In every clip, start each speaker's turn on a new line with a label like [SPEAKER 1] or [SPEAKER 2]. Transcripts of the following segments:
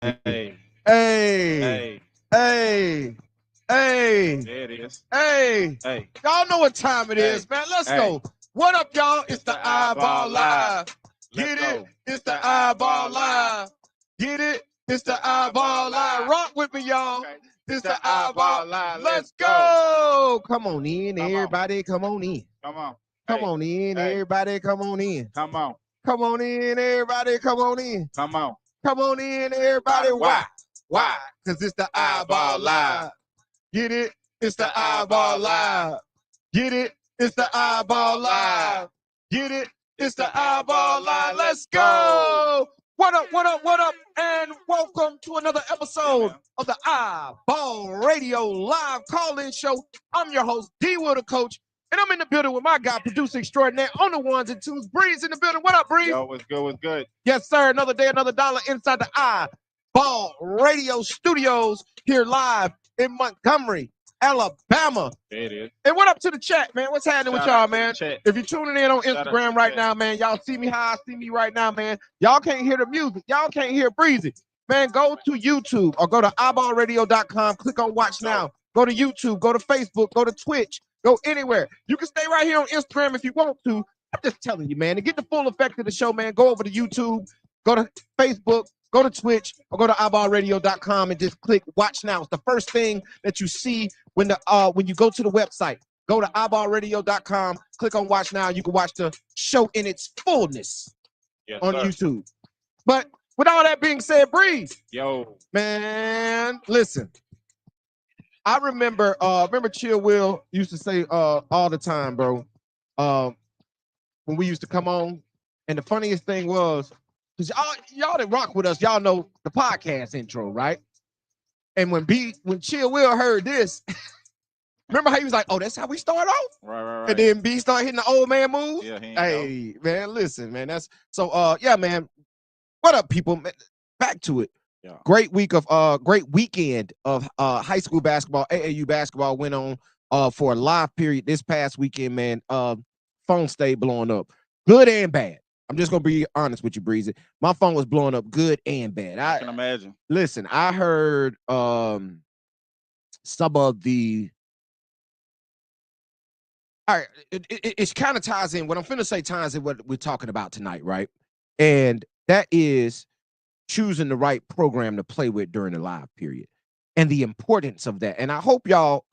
[SPEAKER 1] Hey,
[SPEAKER 2] Hey,
[SPEAKER 1] hey,
[SPEAKER 2] hey, hey,
[SPEAKER 1] there it is.
[SPEAKER 2] hey.
[SPEAKER 1] Hey,
[SPEAKER 2] Y'all know what time it
[SPEAKER 1] hey,
[SPEAKER 2] is, man. Let's
[SPEAKER 1] hey.
[SPEAKER 2] go. What up, y'all? It's
[SPEAKER 1] It's
[SPEAKER 2] the
[SPEAKER 1] the
[SPEAKER 2] iBall
[SPEAKER 1] eyeball live.
[SPEAKER 2] Live.
[SPEAKER 1] Let's
[SPEAKER 2] Get it?
[SPEAKER 1] go.
[SPEAKER 2] It's
[SPEAKER 1] It's
[SPEAKER 2] the
[SPEAKER 1] the
[SPEAKER 2] iBall
[SPEAKER 1] eyeball live.
[SPEAKER 2] Live. Get it? It's
[SPEAKER 1] It's
[SPEAKER 2] the
[SPEAKER 1] the
[SPEAKER 2] iBall
[SPEAKER 1] eyeball
[SPEAKER 2] Live.
[SPEAKER 1] live.
[SPEAKER 2] Rock with me, y'all.
[SPEAKER 1] Okay.
[SPEAKER 2] It's
[SPEAKER 1] It's
[SPEAKER 2] the
[SPEAKER 1] the
[SPEAKER 2] iBall.
[SPEAKER 1] eyeball live.
[SPEAKER 2] Let's
[SPEAKER 1] Let's go.
[SPEAKER 2] go. Come on in,
[SPEAKER 1] Come on.
[SPEAKER 2] everybody. Come on in.
[SPEAKER 1] Come on.
[SPEAKER 2] Come
[SPEAKER 1] Hey,
[SPEAKER 2] on in,
[SPEAKER 1] hey.
[SPEAKER 2] everybody. Come on in.
[SPEAKER 1] Come on.
[SPEAKER 2] Come on in, everybody. Come on in.
[SPEAKER 1] Come on.
[SPEAKER 2] Come on in, everybody. Why?
[SPEAKER 1] Why?
[SPEAKER 2] Why?
[SPEAKER 1] Why?
[SPEAKER 2] Because it's the
[SPEAKER 1] Eyeball
[SPEAKER 2] iBall
[SPEAKER 1] live.
[SPEAKER 2] Live. Get it? It's
[SPEAKER 1] It's
[SPEAKER 2] the
[SPEAKER 1] the
[SPEAKER 2] iBall
[SPEAKER 1] eyeball live.
[SPEAKER 2] Live. Get it? It's
[SPEAKER 1] It's
[SPEAKER 2] the
[SPEAKER 1] the
[SPEAKER 2] iBall
[SPEAKER 1] eyeball live.
[SPEAKER 2] Live. Get it?
[SPEAKER 1] It's
[SPEAKER 2] It's the
[SPEAKER 1] the
[SPEAKER 2] iBall
[SPEAKER 1] eyeball
[SPEAKER 2] Live.
[SPEAKER 1] live.
[SPEAKER 2] Let's
[SPEAKER 1] Let's go.
[SPEAKER 2] go. What up, what up, what up? And welcome to another
[SPEAKER 1] Yeah,
[SPEAKER 2] episode
[SPEAKER 1] man.
[SPEAKER 2] of the iBall Radio Live Call-In Show. I'm your host, D. Will, the coach, and I'm in the building with my guy, producer extraordinaire on the ones and twos. Breeze in the building. What up, Breeze?
[SPEAKER 1] Yo, what's good? What's good?
[SPEAKER 2] Yes, sir. Another day, another dollar inside the iBall Radio Studios here live in Montgomery, Alabama.
[SPEAKER 1] There it is.
[SPEAKER 2] And what up to the chat, man? What's happening with
[SPEAKER 1] Shout
[SPEAKER 2] y'all,
[SPEAKER 1] out to the
[SPEAKER 2] man?
[SPEAKER 1] chat.
[SPEAKER 2] If you're tuning in on
[SPEAKER 1] Shout out to
[SPEAKER 2] Instagram
[SPEAKER 1] the
[SPEAKER 2] right
[SPEAKER 1] chat.
[SPEAKER 2] now, man, y'all see me how I see me right now, man. Y'all can't hear the music. Y'all can't hear Breezy. Man, go to YouTube or go to eyeballradio.com. Click on Watch Now. Go to YouTube. Go to Facebook. Go to Twitch. Go anywhere. You can stay right here on Instagram if you want to. I'm just telling you, man. To get the full effect of the show, man, go over to YouTube. Go to Facebook. Go to Twitch or go to eyeballradio.com and just click Watch Now. It's the first thing that you see when you go to the website. Go to iBallRadio.com, click on Watch Now. You can watch the show in its fullness
[SPEAKER 1] Yes,
[SPEAKER 2] on
[SPEAKER 1] sir.
[SPEAKER 2] YouTube. But with all that being said, Breeze,
[SPEAKER 1] Yo.
[SPEAKER 2] man, listen. I remember Chill Will used to say all the time, bro, when we used to come on. And the funniest thing was, because y'all that rock with us, y'all know the podcast intro, right? And when Chill Will heard this, remember how he was like, "Oh, that's how we start off,"
[SPEAKER 1] Right.
[SPEAKER 2] and then B start hitting the old man moves.
[SPEAKER 1] Yeah, he ain't
[SPEAKER 2] Hey, man, listen, man, that's so. Yeah, man. What up, people? Back to it.
[SPEAKER 1] Yeah.
[SPEAKER 2] Great weekend of high school basketball. AAU basketball went on for a live period this past weekend, man. Phone stayed blowing up, good and bad. I'm just gonna be honest with you, Breezy. My phone was blowing up good and bad.
[SPEAKER 1] I can imagine.
[SPEAKER 2] Listen, I heard some of the. All right, it kind of ties in. What I'm finna say ties in what we're talking about tonight, right? And that is choosing the right program to play with during the live period and the importance of that. And I hope y'all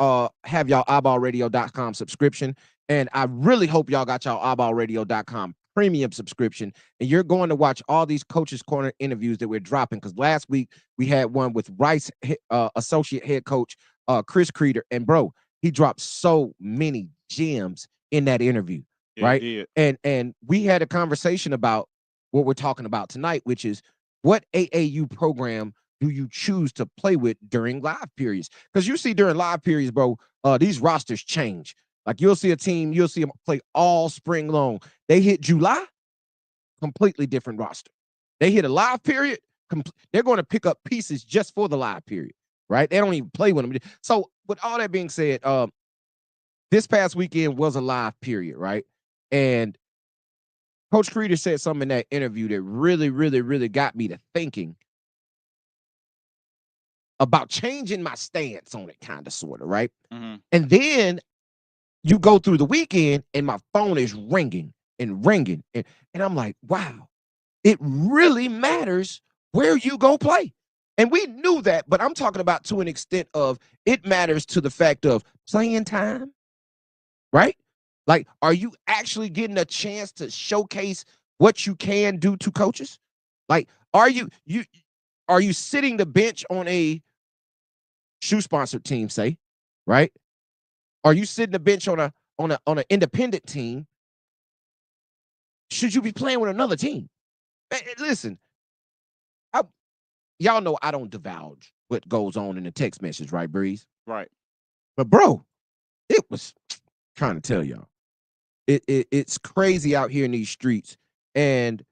[SPEAKER 2] have y'all eyeballradio.com subscription. And I really hope y'all got y'all eyeballradio.com premium subscription. And you're going to watch all these Coaches Corner interviews that we're dropping. Because last week we had one with Rice associate head coach Chris Creeder. And bro, he dropped so many gems in that interview.
[SPEAKER 1] Yeah,
[SPEAKER 2] right.
[SPEAKER 1] he did.
[SPEAKER 2] And we had a conversation about what we're talking about tonight, which is what AAU program do you choose to play with during live periods? Because you see during live periods, bro, these rosters change. Like you'll see a team, you'll see them play all spring long. They hit July, completely different roster. They hit a live period, they're going to pick up pieces just for the live period, right? They don't even play with them. So with all that being said, this past weekend was a live period, right? And Coach Creeder said something in that interview that really, really, really got me to thinking about changing my stance on it, kind of, sort of, right?
[SPEAKER 1] Mm-hmm.
[SPEAKER 2] And then you go through the weekend and my phone is ringing and ringing. And I'm like, wow, it really matters where you go play. And we knew that, but I'm talking about to an extent of it matters to the fact of playing time, right? Like, are you actually getting a chance to showcase what you can do to coaches? Like, are you sitting the bench on a shoe sponsored team, say, right? Are you sitting the bench on an independent team? Should you be playing with another team? Listen, y'all know I don't divulge what goes on in the text message, right, Breeze?
[SPEAKER 1] Right.
[SPEAKER 2] But bro, it was trying to tell y'all. It's crazy out here in these streets. And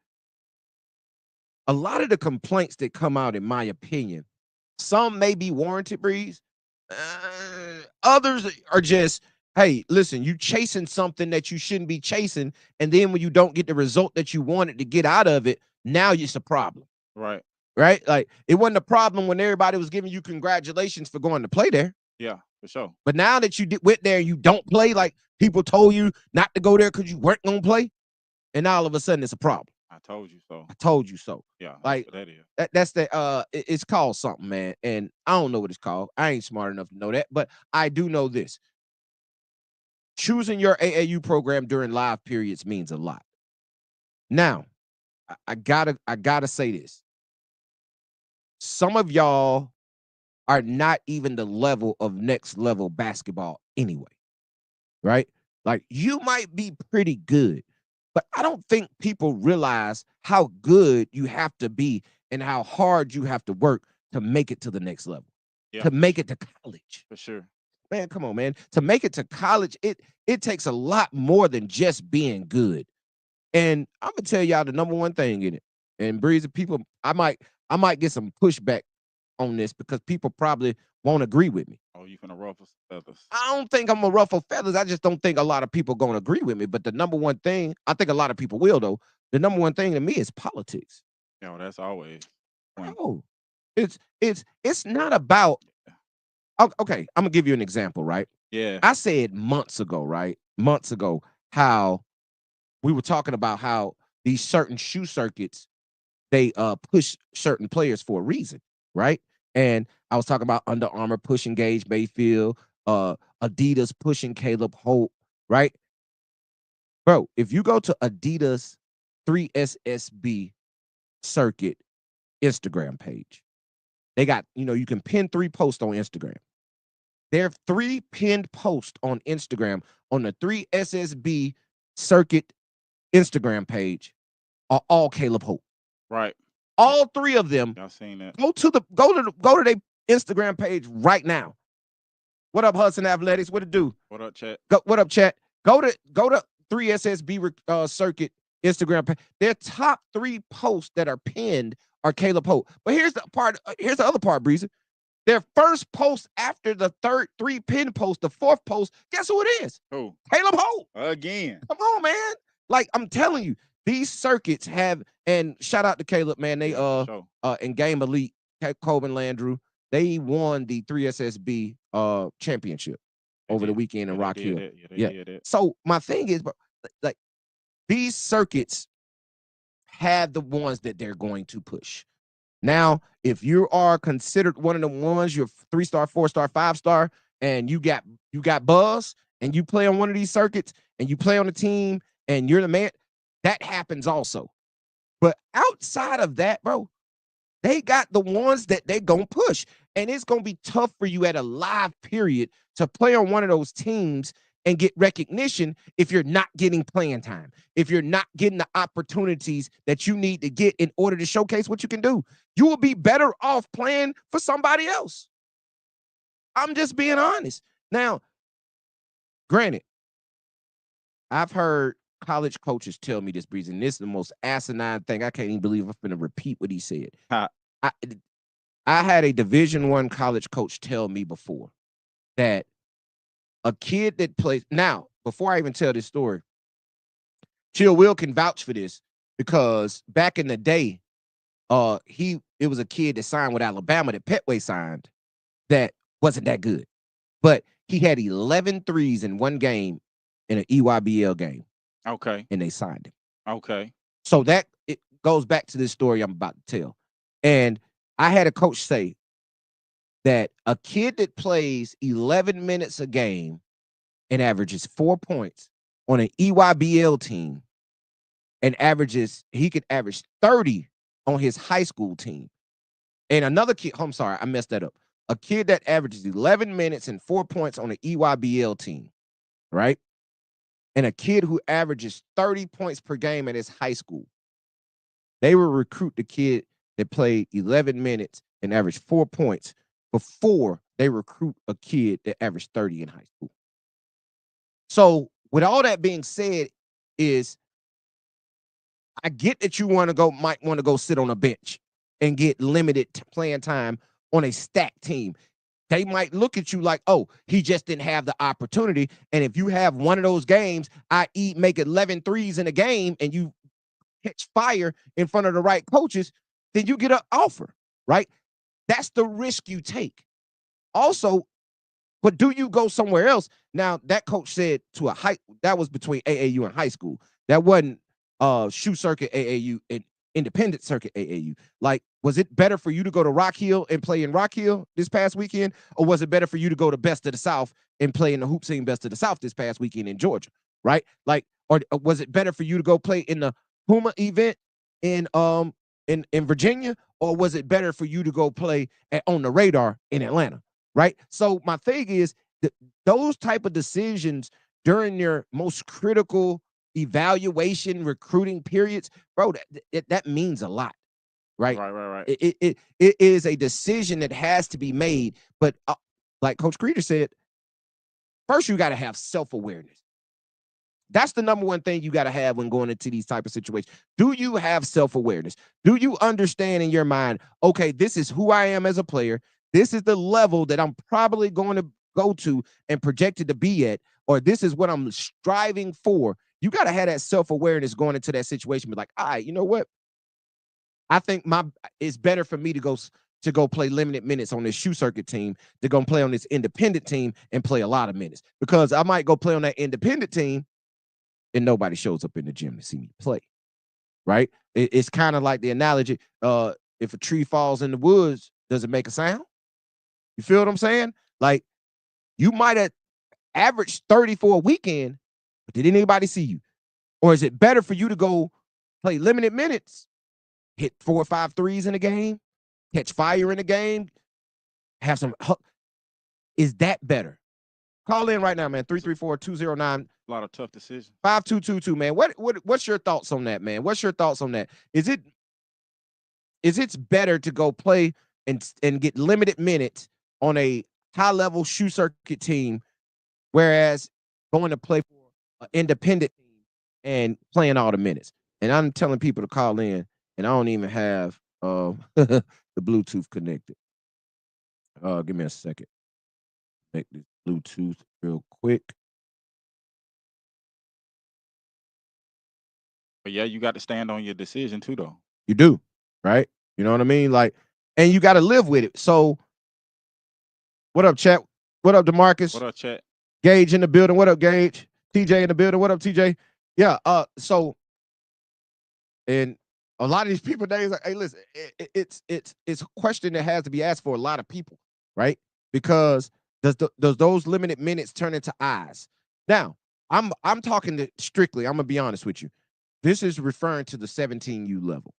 [SPEAKER 2] a lot of the complaints that come out, in my opinion, some may be warranted, Breeze. Others are just, hey, listen, you chasing something that you shouldn't be chasing. And then when you don't get the result that you wanted to get out of it, now it's a problem.
[SPEAKER 1] Right.
[SPEAKER 2] right? Like it wasn't a problem when everybody was giving you congratulations for going to play there.
[SPEAKER 1] Yeah, for sure.
[SPEAKER 2] But now that you went there and you don't play, like people told you not to go there because you weren't gonna play, and now all of a sudden it's a problem.
[SPEAKER 1] I told you so.
[SPEAKER 2] I told you so.
[SPEAKER 1] Yeah, that's
[SPEAKER 2] Like
[SPEAKER 1] what that is.
[SPEAKER 2] that's the it's called something, man. And I don't know what it's called. I ain't smart enough to know that, but I do know this. Choosing your AAU program during live periods means a lot. Now, I gotta say this. Some of y'all are not even the level of next level basketball anyway, right? Like you might be pretty good, but I don't think people realize how good you have to be and how hard you have to work to make it to the next level,
[SPEAKER 1] Yeah,
[SPEAKER 2] to make it to college.
[SPEAKER 1] for sure.
[SPEAKER 2] Man, come on, man. To make it to college, it takes a lot more than just being good. And I'm gonna tell y'all the number one thing in it. And Breezy, people, I might get some pushback on this because people probably won't agree with me.
[SPEAKER 1] Oh, you finna ruffle some feathers.
[SPEAKER 2] I don't think I'm a ruffle feathers. I just don't think a lot of people gonna agree with me. But the number one thing, I think a lot of people will though. The number one thing to me is politics.
[SPEAKER 1] Yeah, well, that's always.
[SPEAKER 2] Oh, it's not about. Okay, I'm gonna give you an example, right?
[SPEAKER 1] Yeah.
[SPEAKER 2] I said months ago, right? Months ago, how we were talking about how these certain shoe circuits they push certain players for a reason, right? And I was talking about Under Armour pushing Gage Mayfield, Adidas pushing Caleb Holt, right? Bro, if you go to Adidas 3SSB circuit Instagram page, they got, you can pin 3 posts on Instagram. There are 3 pinned posts on Instagram on the 3SSB circuit Instagram page are all Caleb Holt.
[SPEAKER 1] Right.
[SPEAKER 2] All 3 of them.
[SPEAKER 1] Y'all seen that?
[SPEAKER 2] Go to their Instagram page right now. What up, Hudson Athletics? What it do?
[SPEAKER 1] What up, chat?
[SPEAKER 2] What up, chat? Go to 3SSB circuit Instagram page. Their top 3 posts that are pinned are Caleb Holt. But here's the other part, Breezy. Their first post after the 3 pin post, the 4th post, guess who it is?
[SPEAKER 1] Who?
[SPEAKER 2] Caleb Holt.
[SPEAKER 1] Again.
[SPEAKER 2] Come on, man. Like I'm telling you, these circuits have, and shout out to Caleb, man. They
[SPEAKER 1] sure.
[SPEAKER 2] In Game Elite, Coben Landrew, they won the 3SSB championship over the weekend in Rock Hill.
[SPEAKER 1] Yeah.
[SPEAKER 2] So my thing is, like these circuits have the ones that they're going to push. Now, if you are considered one of the ones, you're 3-star, 4-star, 5-star, and you got buzz, and you play on one of these circuits, and you play on the team, and you're the man, that happens also. But outside of that, bro, they got the ones that they gonna push, and it's gonna be tough for you at a live period to play on one of those teams and get recognition if you're not getting playing time, if you're not getting the opportunities that you need to get in order to showcase what you can do. You will be better off playing for somebody else. I'm just being honest. Now, granted, I've heard college coaches tell me this, Breeze, and this is the most asinine thing. I can't even believe I'm going to repeat what he said. I had a Division I college coach tell me before that a kid that plays now, before I even tell this story, Chill Will can vouch for this because back in the day, it was a kid that signed with Alabama that Petway signed that wasn't that good. But he had 11 threes in one game in an EYBL game.
[SPEAKER 1] Okay.
[SPEAKER 2] And they signed him.
[SPEAKER 1] Okay.
[SPEAKER 2] So that it goes back to this story I'm about to tell. And I had a coach say that a kid that plays 11 minutes a game and averages 4 points on an EYBL team and he could average 30 on his high school team. And another kid, I'm sorry, I messed that up. A kid that averages 11 minutes and 4 points on an EYBL team, right? And a kid who averages 30 points per game at his high school. They will recruit the kid that played 11 minutes and averaged 4 points before they recruit a kid that averaged 30 in high school. So with all that being said is I get that you might want to go sit on a bench and get limited playing time on a stacked team. They might look at you like, oh, he just didn't have the opportunity. And if you have one of those games, i.e. make 11 threes in a game and you catch fire in front of the right coaches, then you get an offer, right? That's the risk you take. Also, but do you go somewhere else? Now, that coach said to a high that was between AAU and high school. That wasn't shoe circuit AAU and independent circuit AAU. Like, was it better for you to go to Rock Hill and play in Rock Hill this past weekend? Or was it better for you to go to Best of the South and play in the hoop scene Best of the South this past weekend in Georgia? Right? Like, or was it better for you to go play in the Puma event in in Virginia? Or was it better for you to go play on the radar in Atlanta? Right. So my thing is that those type of decisions during your most critical evaluation recruiting periods, bro, that means a lot, right?
[SPEAKER 1] Right, right, right.
[SPEAKER 2] It is a decision that has to be made. But like Coach Creeder said, first you got to have self-awareness. That's the number one thing you got to have when going into these type of situations. Do you have self-awareness? Do you understand in your mind, okay, this is who I am as a player. This is the level that I'm probably going to go to and projected to be at, or this is what I'm striving for. You got to have that self-awareness going into that situation. Be like, all right, you know what? I think it's better for me to go play limited minutes on this shoe circuit team to go play on this independent team and play a lot of minutes, because I might go play on that independent team and nobody shows up in the gym to see me play, right? It's kind of like the analogy, if a tree falls in the woods, does it make a sound? You feel what I'm saying? Like, you might have averaged 30 for a weekend, but did anybody see you? Or is it better for you to go play limited minutes, hit 4 or 5 threes in a game, catch fire in a game, have some is that better? Call in right now, man. 334-209
[SPEAKER 1] A lot of tough decisions.
[SPEAKER 2] 5222, man. What's your thoughts on that, man? What's your thoughts on that? Is it better to go play and get limited minutes on a high level shoe circuit team, whereas going to play for an independent team and playing all the minutes? And I'm telling people to call in, and I don't even have the Bluetooth connected. Give me a second. Make this Bluetooth real quick.
[SPEAKER 1] But yeah, you got to stand on your decision too, though.
[SPEAKER 2] You do, right? You know what I mean? Like, and you got to live with it. So, what up, chat? What up,
[SPEAKER 1] What
[SPEAKER 2] DeMarcus?
[SPEAKER 1] up, chat?
[SPEAKER 2] Gage in the building. What up, Gage? TJ in the building. What up, TJ? Yeah. So, and a lot of these people days, like, hey, listen, it's a question that has to be asked for a lot of people, right? Because does those limited minutes turn into eyes? Now, I'm talking to strictly. I'm gonna be honest with you. This is referring to the 17U level.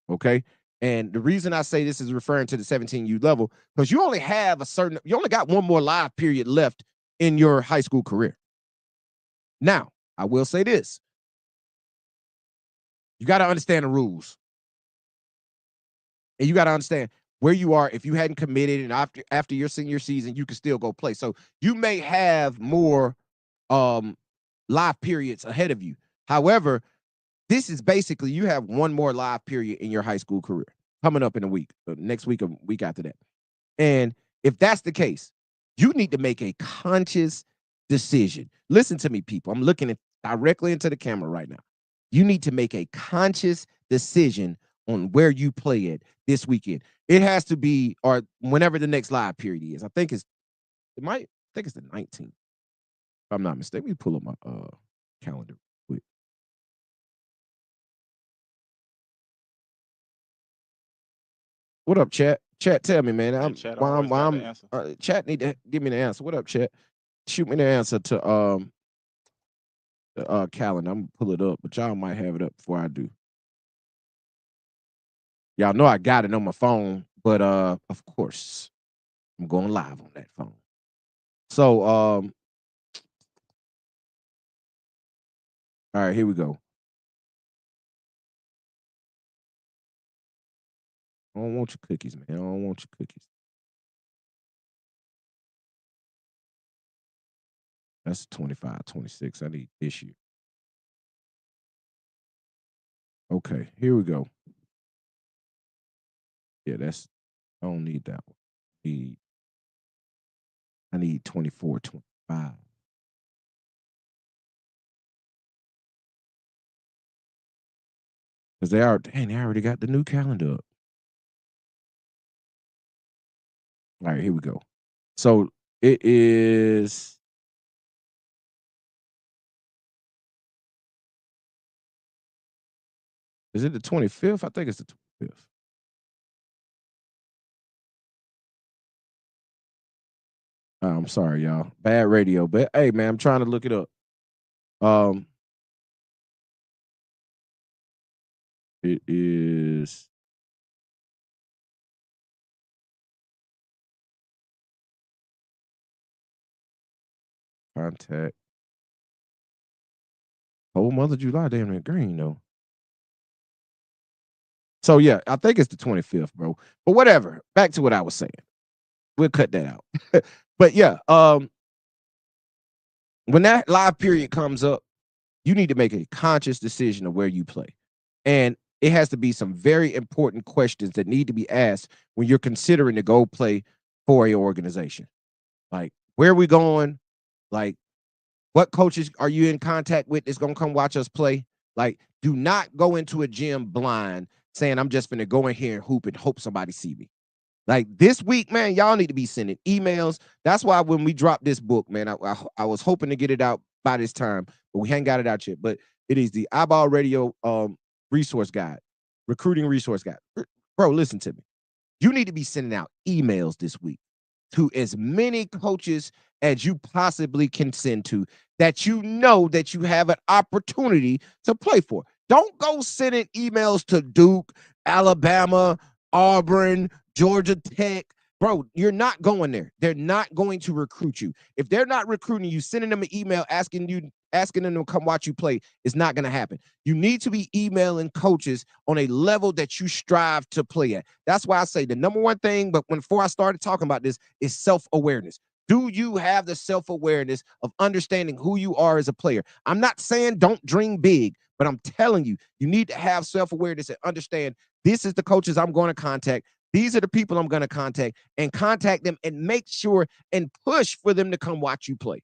[SPEAKER 2] Okay. And the reason I say this is referring to the 17U level, because you only got one more live period left in your high school career. Now, I will say this. You got to understand the rules. And you got to understand where you are. If you hadn't committed and after your senior season, you can still go play. So you may have more live periods ahead of you. However, this is basically you have one more live period in your high school career coming up in a week, next week, a week after that. And if that's the case, you need to make a conscious decision. Listen to me, people. I'm looking directly into the camera right now. You need to make a conscious decision on where you play it this weekend. It has to be, or whenever the next live period is. I think it's the 19th. If I'm not mistaken. Let me pull up my calendar quick. What up, chat? Chat, tell me, man.
[SPEAKER 1] And chat always got the answers.
[SPEAKER 2] Chat need to give me the answer. What up, chat? Shoot me the answer to the calendar. I'm gonna pull it up, but y'all might have it up before I do. Y'all know I got it on my phone, but of course, I'm going live on that phone. So all right, here we go. I don't want your cookies, man. I don't want your cookies. That's 25, 26. I need this year. Okay, here we go. Yeah, I don't need that one. I need 24, 25. Because they already got the new calendar up. All right, here we go. So it is. Is it the 25th? I think it's the 25th. I'm sorry, y'all. Bad radio, but hey, man, I'm trying to look it up. Um, it is contact. Whole month of July, damn it, green though. So yeah, I think it's the 25th, bro. But whatever. Back to what I was saying. We'll cut that out. But yeah, when that live period comes up, you need to make a conscious decision of where you play. And it has to be some very important questions that need to be asked when you're considering to go play for a organization. Like, where are we going? Like, what coaches are you in contact with that's gonna come watch us play? Like, do not go into a gym blind saying I'm just gonna go in here and hoop and hope somebody see me. Like this week, man, y'all need to be sending emails. That's why when we dropped this book, man, I was hoping to get it out by this time, but we haven't got it out yet. But it is the iBall Radio resource guide, recruiting resource guide. Bro, listen to me. You need to be sending out emails this week to as many coaches as you possibly can send to that you know that you have an opportunity to play for. Don't go sending emails to Duke, Alabama, Auburn, Georgia Tech. Bro, you're not going there. They're not going to recruit you. If they're not recruiting you, sending them an email asking them to come watch you play is not going to happen. You need to be emailing coaches on a level that you strive to play at. That's why I say the number one thing, but before I started talking about this, is self-awareness. Do you have the self-awareness of understanding who you are as a player? I'm not saying don't dream big, but I'm telling you, you need to have self-awareness and understand this is the coaches I'm going to contact. These are the people I'm going to contact them and make sure and push for them to come watch you play.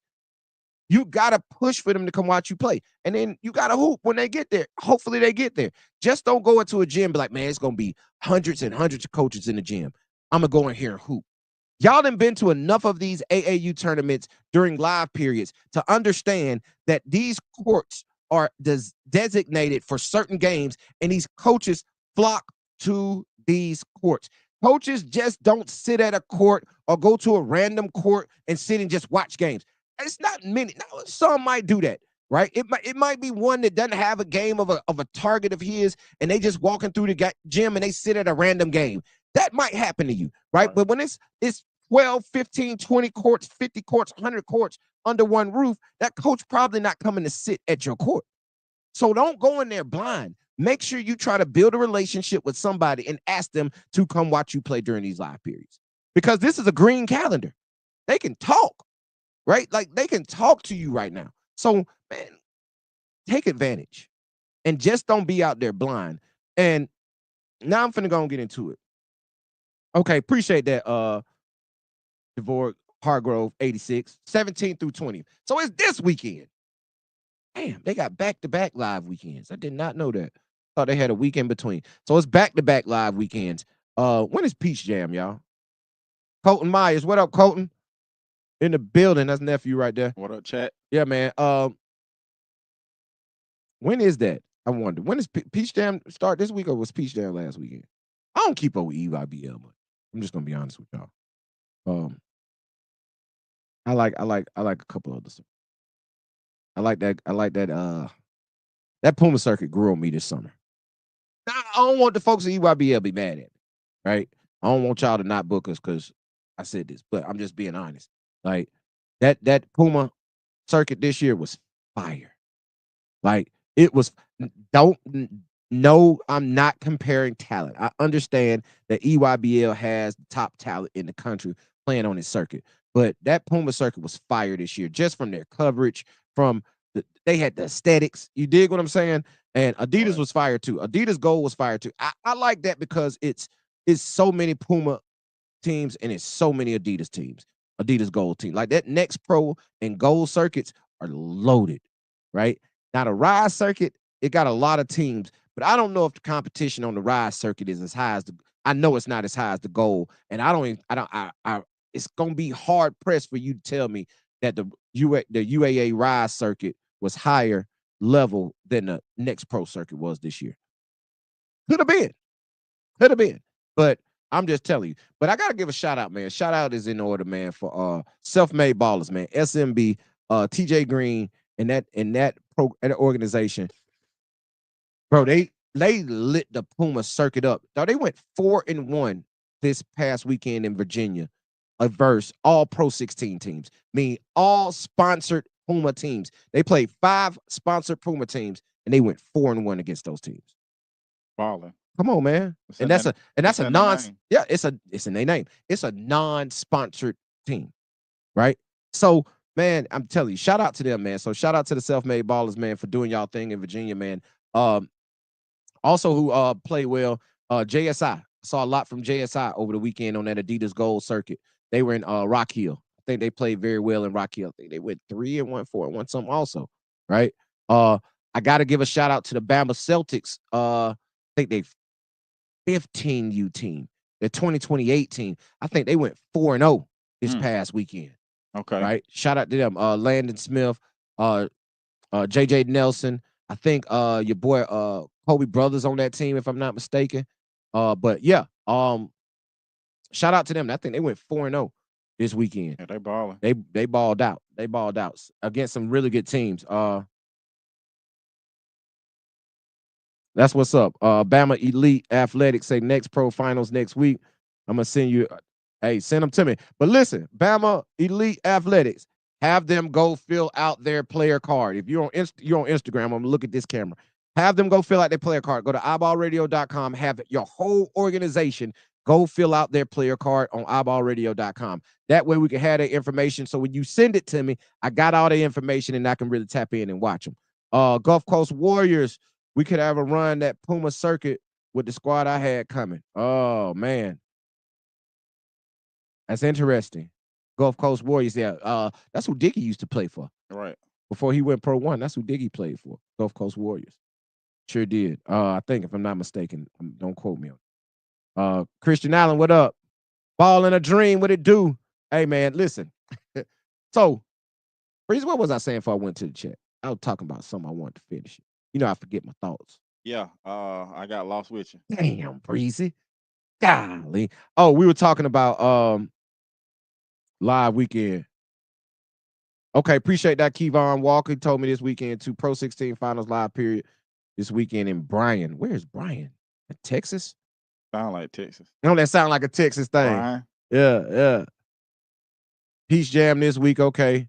[SPEAKER 2] You got to push for them to come watch you play. And then you got to hoop when they get there. Hopefully they get there. Just don't go into a gym and be like, man, it's going to be hundreds and hundreds of coaches in the gym. I'm going to go in here and hoop. Y'all done been to enough of these AAU tournaments during live periods to understand that these courts are designated for certain games, and these coaches flock to these courts. Coaches just don't sit at a court or go to a random court and sit and just watch games. It's not many. Now, some might do that, right? It might be one that doesn't have a game of a target of his, and they just walking through the gym and they sit at a random game. That might happen to you, right? But when it's 12, 15, 20 courts, 50 courts, 100 courts under one roof, that coach probably not coming to sit at your court. So don't go in there blind. Make sure you try to build a relationship with somebody and ask them to come watch you play during these live periods. Because this is a green calendar. They can talk, right? Like they can talk to you right now. So, man, take advantage and just don't be out there blind. And now I'm finna go and get into it. Okay, appreciate that. Devore Hargrove 86, 17 through 20. So it's this weekend. Damn, they got back-to-back live weekends. I did not know that. Thought they had a weekend between. So it's back-to-back live weekends. When is Peach Jam, y'all? Colton Myers. What up, Colton? In the building. That's nephew right there.
[SPEAKER 1] What up, chat?
[SPEAKER 2] Yeah, man. When is that? I wonder. When is Peach Jam start this week or was Peach Jam last weekend? I don't keep up with EYBL much. I'm just gonna be honest with y'all. I like a couple of others. I like that that Puma circuit grew on me this summer. I don't want the folks at EYBL be mad at me, right? I don't want y'all to not book us because I said this, but I'm just being honest. Like that Puma circuit this year was fire. Like it was. Don't no, I'm not comparing talent. I understand that EYBL has the top talent in the country playing on his circuit, but that Puma circuit was fire this year, just from their coverage, from they had the aesthetics. You dig what I'm saying? And Adidas was fire too. Adidas Gold was fire too. I like that because it's so many Puma teams and it's so many Adidas teams. Adidas Gold team. Like that Next Pro and Gold circuits are loaded, right? Now the Rise circuit, it got a lot of teams, but I don't know if the competition on the Rise circuit is as high as I know it's not as high as the Gold, and I it's gonna be hard pressed for you to tell me that the UAA Rise circuit was higher level than the next pro circuit was this year. Could have been. Could have been. But I'm just telling you. But I gotta give a shout out, man. Shout out is in order, man, for self-made ballers, man. SMB, TJ Green, and that organization. Bro, they lit the Puma circuit up. Though they went 4-1 this past weekend in Virginia, versus all Pro 16 teams. Mean all sponsored Puma teams. They played 5 sponsored Puma teams, and they went 4-1 against those teams.
[SPEAKER 1] Balling.
[SPEAKER 2] Come on, man. And that's a non yeah, it's in their name. It's a non-sponsored team, right? So, man, I'm telling you, shout out to them, man. So shout out to the self-made ballers, man, for doing y'all thing in Virginia, man. Also who played well, JSI. Saw a lot from JSI over the weekend on that Adidas Gold circuit. They were in Rock Hill. I think they played very well in Rock Hill. I think they went 3-1, 4-1, something also, right? I gotta give a shout out to the Bama Celtics. I think they 15U team, the 2028 team. I think they went 4-0 this past weekend.
[SPEAKER 1] Okay.
[SPEAKER 2] Right. Shout out to them. Landon Smith, JJ Nelson. I think your boy Kobe Brothers on that team, if I'm not mistaken. But yeah, shout out to them. I think they went 4-0 this weekend.
[SPEAKER 1] Yeah, they balling.
[SPEAKER 2] They balled out. They balled out against some really good teams. That's what's up. Bama Elite Athletics say next pro finals next week. I'm gonna send you. Hey, send them to me. But listen, Bama Elite Athletics, have them go fill out their player card. If you're on Instagram, I'm gonna look at this camera. Have them go fill out their player card. Go to iBallRadio.com. Have your whole organization go fill out their player card on iBallRadio.com. That way we can have their information. So when you send it to me, I got all the information and I can really tap in and watch them. Gulf Coast Warriors, we could have a run that Puma circuit with the squad I had coming. Oh, man. That's interesting. Gulf Coast Warriors, yeah. That's who Diggy used to play for.
[SPEAKER 1] Right.
[SPEAKER 2] Before he went Pro 1, that's who Diggy played for. Gulf Coast Warriors. Sure did. I think, if I'm not mistaken, don't quote me on it. Christian Allen, what up? Ball in a dream, what it do? Hey, man, listen. So, Breezy, what was I saying before I went to the chat? I was talking about something I wanted to finish. You know, I forget my thoughts.
[SPEAKER 1] Yeah, I got lost with you.
[SPEAKER 2] Damn, Breezy. Golly. Oh, we were talking about live weekend. Okay, appreciate that. Kevon Walker told me this weekend too. Pro 16 finals live period this weekend in Bryan. Where's Bryan? Texas?
[SPEAKER 1] Sound like Texas.
[SPEAKER 2] No, that sound like a Texas thing.
[SPEAKER 1] Bryan?
[SPEAKER 2] Yeah. Peace Jam this week. Okay.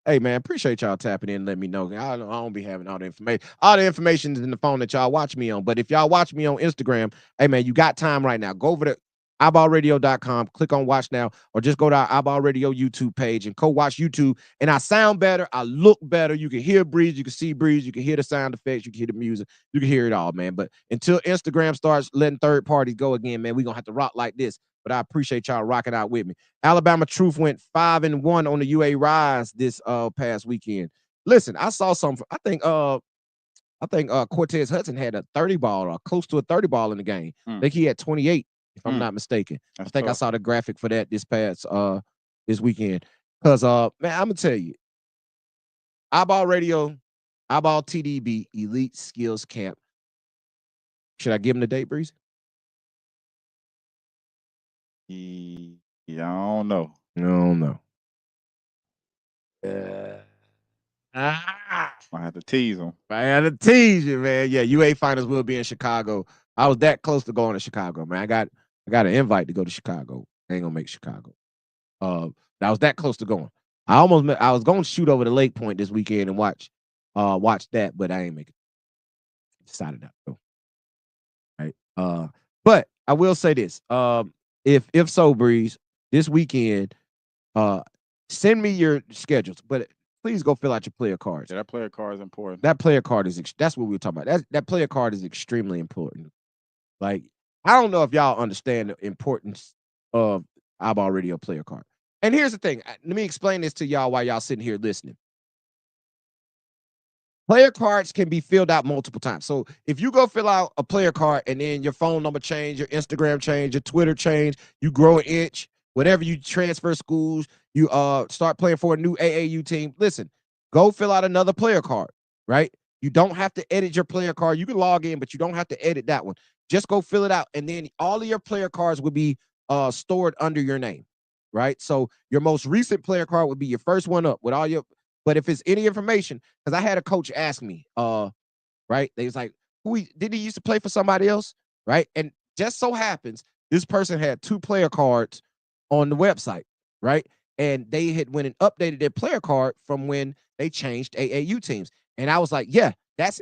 [SPEAKER 2] Hey, man, appreciate y'all tapping in and letting me know. I don't be having all the information. All the information is in the phone that y'all watch me on. But if y'all watch me on Instagram, hey, man, you got time right now. Go over to iBallRadio.com, click on Watch Now, or just go to our iBall Radio YouTube page and watch YouTube. And I sound better. I look better. You can hear Breeze. You can see Breeze. You can hear the sound effects. You can hear the music. You can hear it all, man. But until Instagram starts letting third parties go again, man, we're going to have to rock like this. But I appreciate y'all rocking out with me. Alabama Truth went 5-1 on the UA Rise this past weekend. Listen, I saw something. I think Cortez Hudson had a 30 ball or close to a 30 ball in the game. I think he had 28, if I'm not mistaken.
[SPEAKER 1] That's
[SPEAKER 2] I think
[SPEAKER 1] tough.
[SPEAKER 2] I saw the graphic for that this past this weekend. Because man, I'm gonna tell you, iBall Radio, iBall TDB, Elite Skills Camp. Should I give him the date, Breeze?
[SPEAKER 1] Yeah, I don't know.
[SPEAKER 2] I don't know.
[SPEAKER 1] I have to tease him.
[SPEAKER 2] I had to tease you, man. Yeah, UA finals will be in Chicago. I was that close to going to Chicago, man. I got an invite to go to Chicago. I ain't gonna make Chicago. I was that close to going. I was going to shoot over the Lake Point this weekend and watch that, but I ain't make it. Decided not to go. Right. But I will say this. If so, Breeze, this weekend, send me your schedules, but please go fill out your player cards.
[SPEAKER 1] Yeah, that player card is important.
[SPEAKER 2] That player card that's what we were talking about. That player card is extremely important. Like, I don't know if y'all understand the importance of iBall Radio player card. And here's the thing. Let me explain this to y'all while y'all sitting here listening. Player cards can be filled out multiple times. So if you go fill out a player card and then your phone number change, your Instagram change, your Twitter change, you grow an inch, whatever you transfer schools, you start playing for a new AAU team. Listen, go fill out another player card, right? You don't have to edit your player card. You can log in, but you don't have to edit that one. Just go fill it out, and then all of your player cards will be stored under your name, right? So your most recent player card would be your first one up with all your. But if it's any information, because I had a coach ask me, right? They was like, did he used to play for somebody else? Right. And just so happens this person had 2 player cards on the website, right? And they had went and updated their player card from when they changed AAU teams. And I was like, yeah,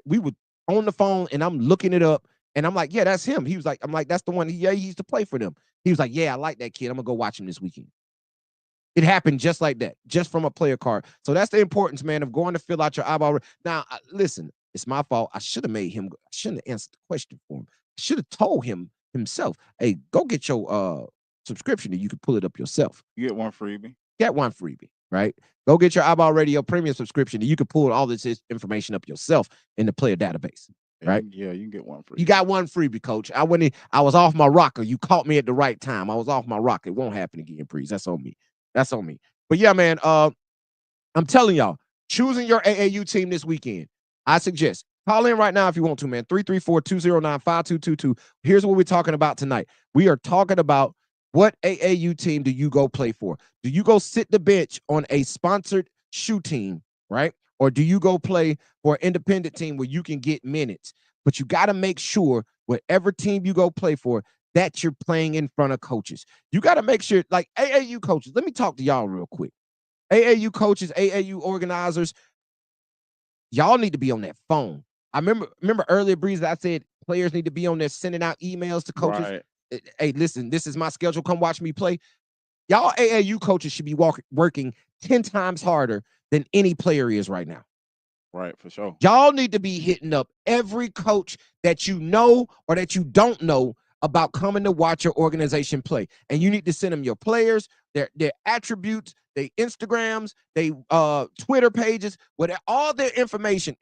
[SPEAKER 2] we were on the phone and I'm looking it up. And I'm like, yeah, that's him. He was like, I'm like, that's the one. He used to play for them. He was like, yeah, I like that kid. I'm gonna go watch him this weekend. It happened just like that, just from a player card. So that's the importance, man, of going to fill out your iBall. Now, listen, it's my fault. I should have made him. I shouldn't have answered the question for him. I should have told him himself, hey, go get your subscription and you can pull it up yourself.
[SPEAKER 1] You get one freebie.
[SPEAKER 2] Get one freebie, right? Go get your iBall Radio premium subscription and you can pull all this information up yourself in the player database. Right?
[SPEAKER 1] Yeah, you can get one freebie.
[SPEAKER 2] You got one freebie, coach. I was off my rocker. You caught me at the right time. I was off my rocker. It won't happen again, please. That's on me. That's on me. But yeah, man, I'm telling y'all, choosing your AAU team this weekend, I suggest call in right now if you want to, man. 334-209-5222. Here's what we're talking about tonight. We are talking about what AAU team do you go play for? Do you go sit the bench on a sponsored shoe team, right? Or do you go play for an independent team where you can get minutes? But you got to make sure whatever team you go play for, that you're playing in front of coaches. You got to make sure, like AAU coaches, let me talk to y'all real quick. AAU coaches, AAU organizers, y'all need to be on that phone. I remember earlier, Breeze, I said players need to be on there sending out emails to coaches. Right. Hey, listen, this is my schedule. Come watch me play. Y'all AAU coaches should be working 10 times harder than any player is right now.
[SPEAKER 1] Right, for sure.
[SPEAKER 2] Y'all need to be hitting up every coach that you know or that you don't know about coming to watch your organization play. And you need to send them your players, their attributes, their Instagrams, their Twitter pages, whatever, all their information.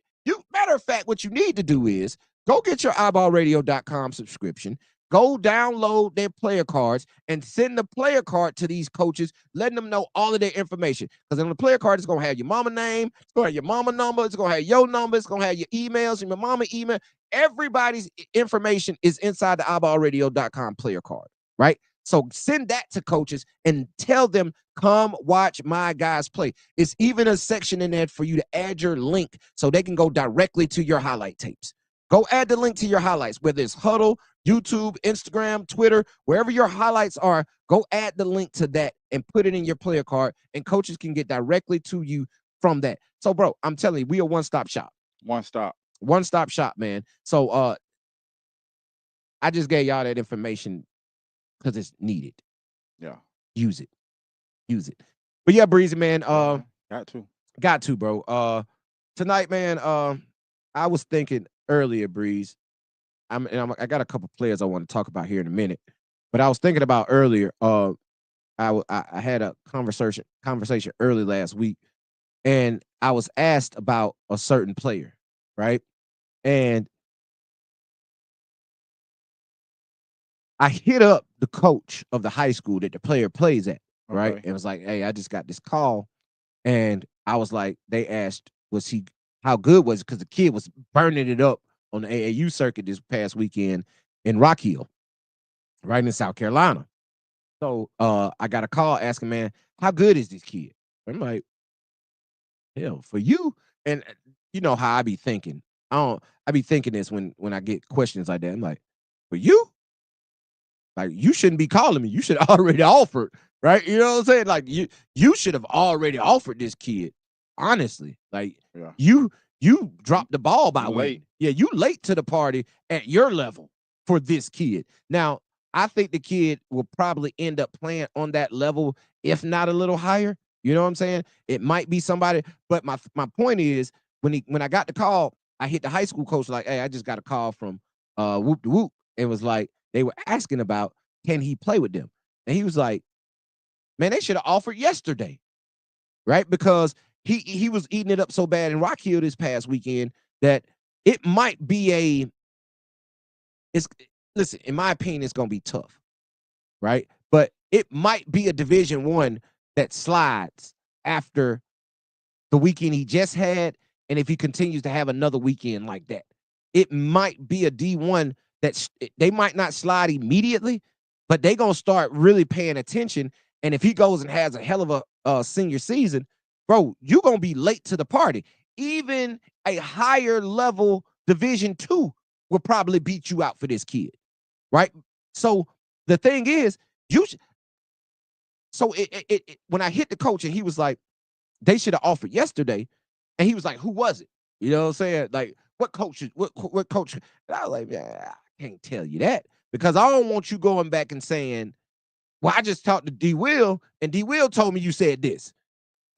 [SPEAKER 2] Matter of fact, what you need to do is go get your iBallRadio.com subscription. Go download their player cards and send the player card to these coaches, letting them know all of their information. Because on the player card, it's going to have your mama name, it's going to have your mama number, it's going to have your number, it's going to have your emails and your mama email. Everybody's information is inside the iBallRadio.com player card, right? So send that to coaches and tell them, come watch my guys play. It's even a section in there for you to add your link so they can go directly to your highlight tapes. Go add the link to your highlights, whether it's Huddle, YouTube, Instagram, Twitter, wherever your highlights are, go add the link to that and put it in your player card, and coaches can get directly to you from that. So, bro, I'm telling you, we are one-stop shop. One-stop shop, man. So, I just gave y'all that information because it's needed.
[SPEAKER 1] Yeah.
[SPEAKER 2] Use it. But yeah, Breezy, man,
[SPEAKER 1] got to,
[SPEAKER 2] bro. Tonight, man, I was thinking earlier, Breeze. I got a couple players I want to talk about here in a minute, but I was thinking about earlier. I had a conversation early last week, and I was asked about a certain player, right? And I hit up the coach of the high school that the player plays at, right? Okay. And it was like, hey, I just got this call, and I was like, they asked, how good was it? Because the kid was burning it up on the AAU circuit this past weekend in Rock Hill, right in South Carolina. So I got a call asking, man, how good is this kid? I'm like, hell, for you. And you know how I be thinking. I be thinking this when I get questions like that. I'm like, for you? Like, you shouldn't be calling me. You should already offered, right? You know what I'm saying? Like, you should have already offered this kid. Honestly, like, yeah. You dropped the ball by waiting. Yeah, you late to the party at your level for this kid. Now, I think the kid will probably end up playing on that level, if not a little higher. You know what I'm saying? It might be somebody, but my point is, when I got the call, I hit the high school coach like, hey, I just got a call from Whoop de Whoop. It was like they were asking about, can he play with them? And he was like, man, they should have offered yesterday, right? Because he was eating it up so bad in Rock Hill this past weekend that it might be listen, in my opinion, it's going to be tough, right? But it might be a Division I that slides after the weekend he just had, and if he continues to have another weekend like that. It might be a D1 that they might not slide immediately, but they gonna start really paying attention. And if he goes and has a hell of a senior season, bro, you gonna be late to the party. Even a higher level Division II will probably beat you out for this kid, right? So the thing is, you. So when I hit the coach and he was like, they should have offered yesterday, and he was like, who was it? You know what I'm saying? Like, what coach? What coach? And I was like, yeah, I can't tell you that because I don't want you going back and saying, well, I just talked to D. Will, and D. Will told me you said this.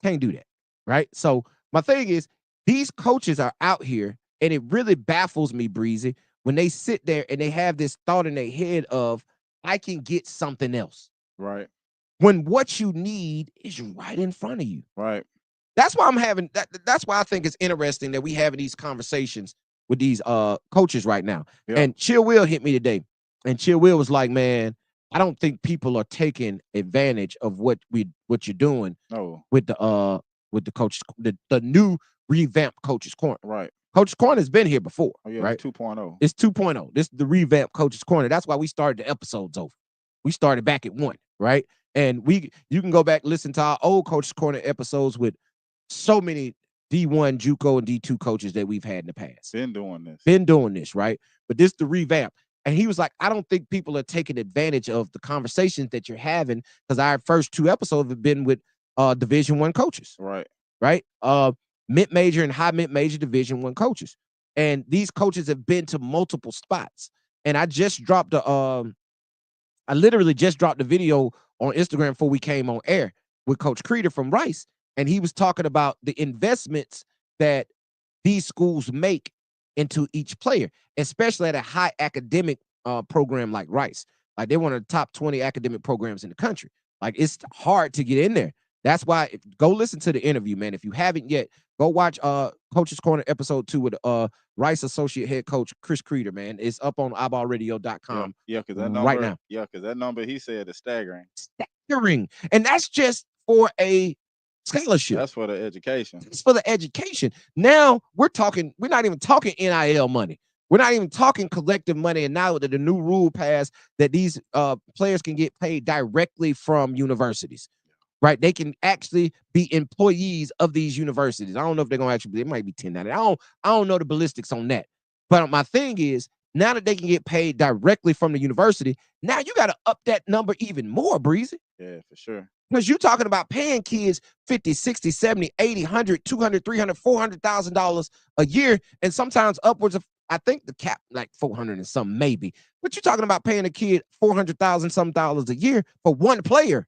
[SPEAKER 2] Can't do that, right? So my thing is, these coaches are out here, and it really baffles me, Breezy, when they sit there and they have this thought in their head of, I can get something else.
[SPEAKER 1] Right.
[SPEAKER 2] When what you need is right in front of you.
[SPEAKER 1] Right.
[SPEAKER 2] That's why I'm having that's why I think it's interesting that we having these conversations with these coaches right now.
[SPEAKER 1] Yep.
[SPEAKER 2] And Chill Will hit me today. And Chill Will was like, man, I don't think people are taking advantage of what you're doing with the coach, the new revamped Coach's Corner.
[SPEAKER 1] Right.
[SPEAKER 2] Coach's Corner has been here before.
[SPEAKER 1] Oh, yeah,
[SPEAKER 2] right?
[SPEAKER 1] It's 2.0.
[SPEAKER 2] It's 2.0. This is the revamped Coach's Corner. That's why we started the episodes over. We started back at 1, right? And you can go back listen to our old Coach's Corner episodes with so many D1, JUCO, and D2 coaches that we've had in the past.
[SPEAKER 1] Been doing this,
[SPEAKER 2] right? But this the revamp. And he was like, I don't think people are taking advantage of the conversations that you're having because our first 2 episodes have been with Division I coaches.
[SPEAKER 1] Right.
[SPEAKER 2] Right? Mid-major and high mid-major Division I coaches. And these coaches have been to multiple spots. And I literally just dropped a video on Instagram before we came on air with Coach Creeder from Rice. And he was talking about the investments that these schools make into each player, especially at a high academic program like Rice. Like they're one of the top 20 academic programs in the country. Like it's hard to get in there. That's why go listen to the interview, man. If you haven't yet, go watch Coach's Corner episode 2 with Rice associate head coach Chris Creeder, man. It's up on iBallradio.com.
[SPEAKER 1] Yeah, because that number
[SPEAKER 2] right now.
[SPEAKER 1] Yeah, because that number he said is staggering.
[SPEAKER 2] Staggering. And that's just for a scholarship.
[SPEAKER 1] That's for the education.
[SPEAKER 2] It's for the education. Now we're not even talking NIL money. We're not even talking collective money. And now that the new rule passed that these players can get paid directly from universities, right? They can actually be employees of these universities. I don't know if they're going to actually be, it might be 1090. I don't know the ballistics on that. But my thing is, now that they can get paid directly from the university, now you got to up that number even more, Breezy.
[SPEAKER 1] Yeah, for sure.
[SPEAKER 2] Because you're talking about paying kids 50, 60, 70, 80, 100, 200, 300, $400,000 a year, and sometimes upwards of, I think the cap like 400 and some maybe. But you're talking about paying a kid $400,000 some dollars a year for one player,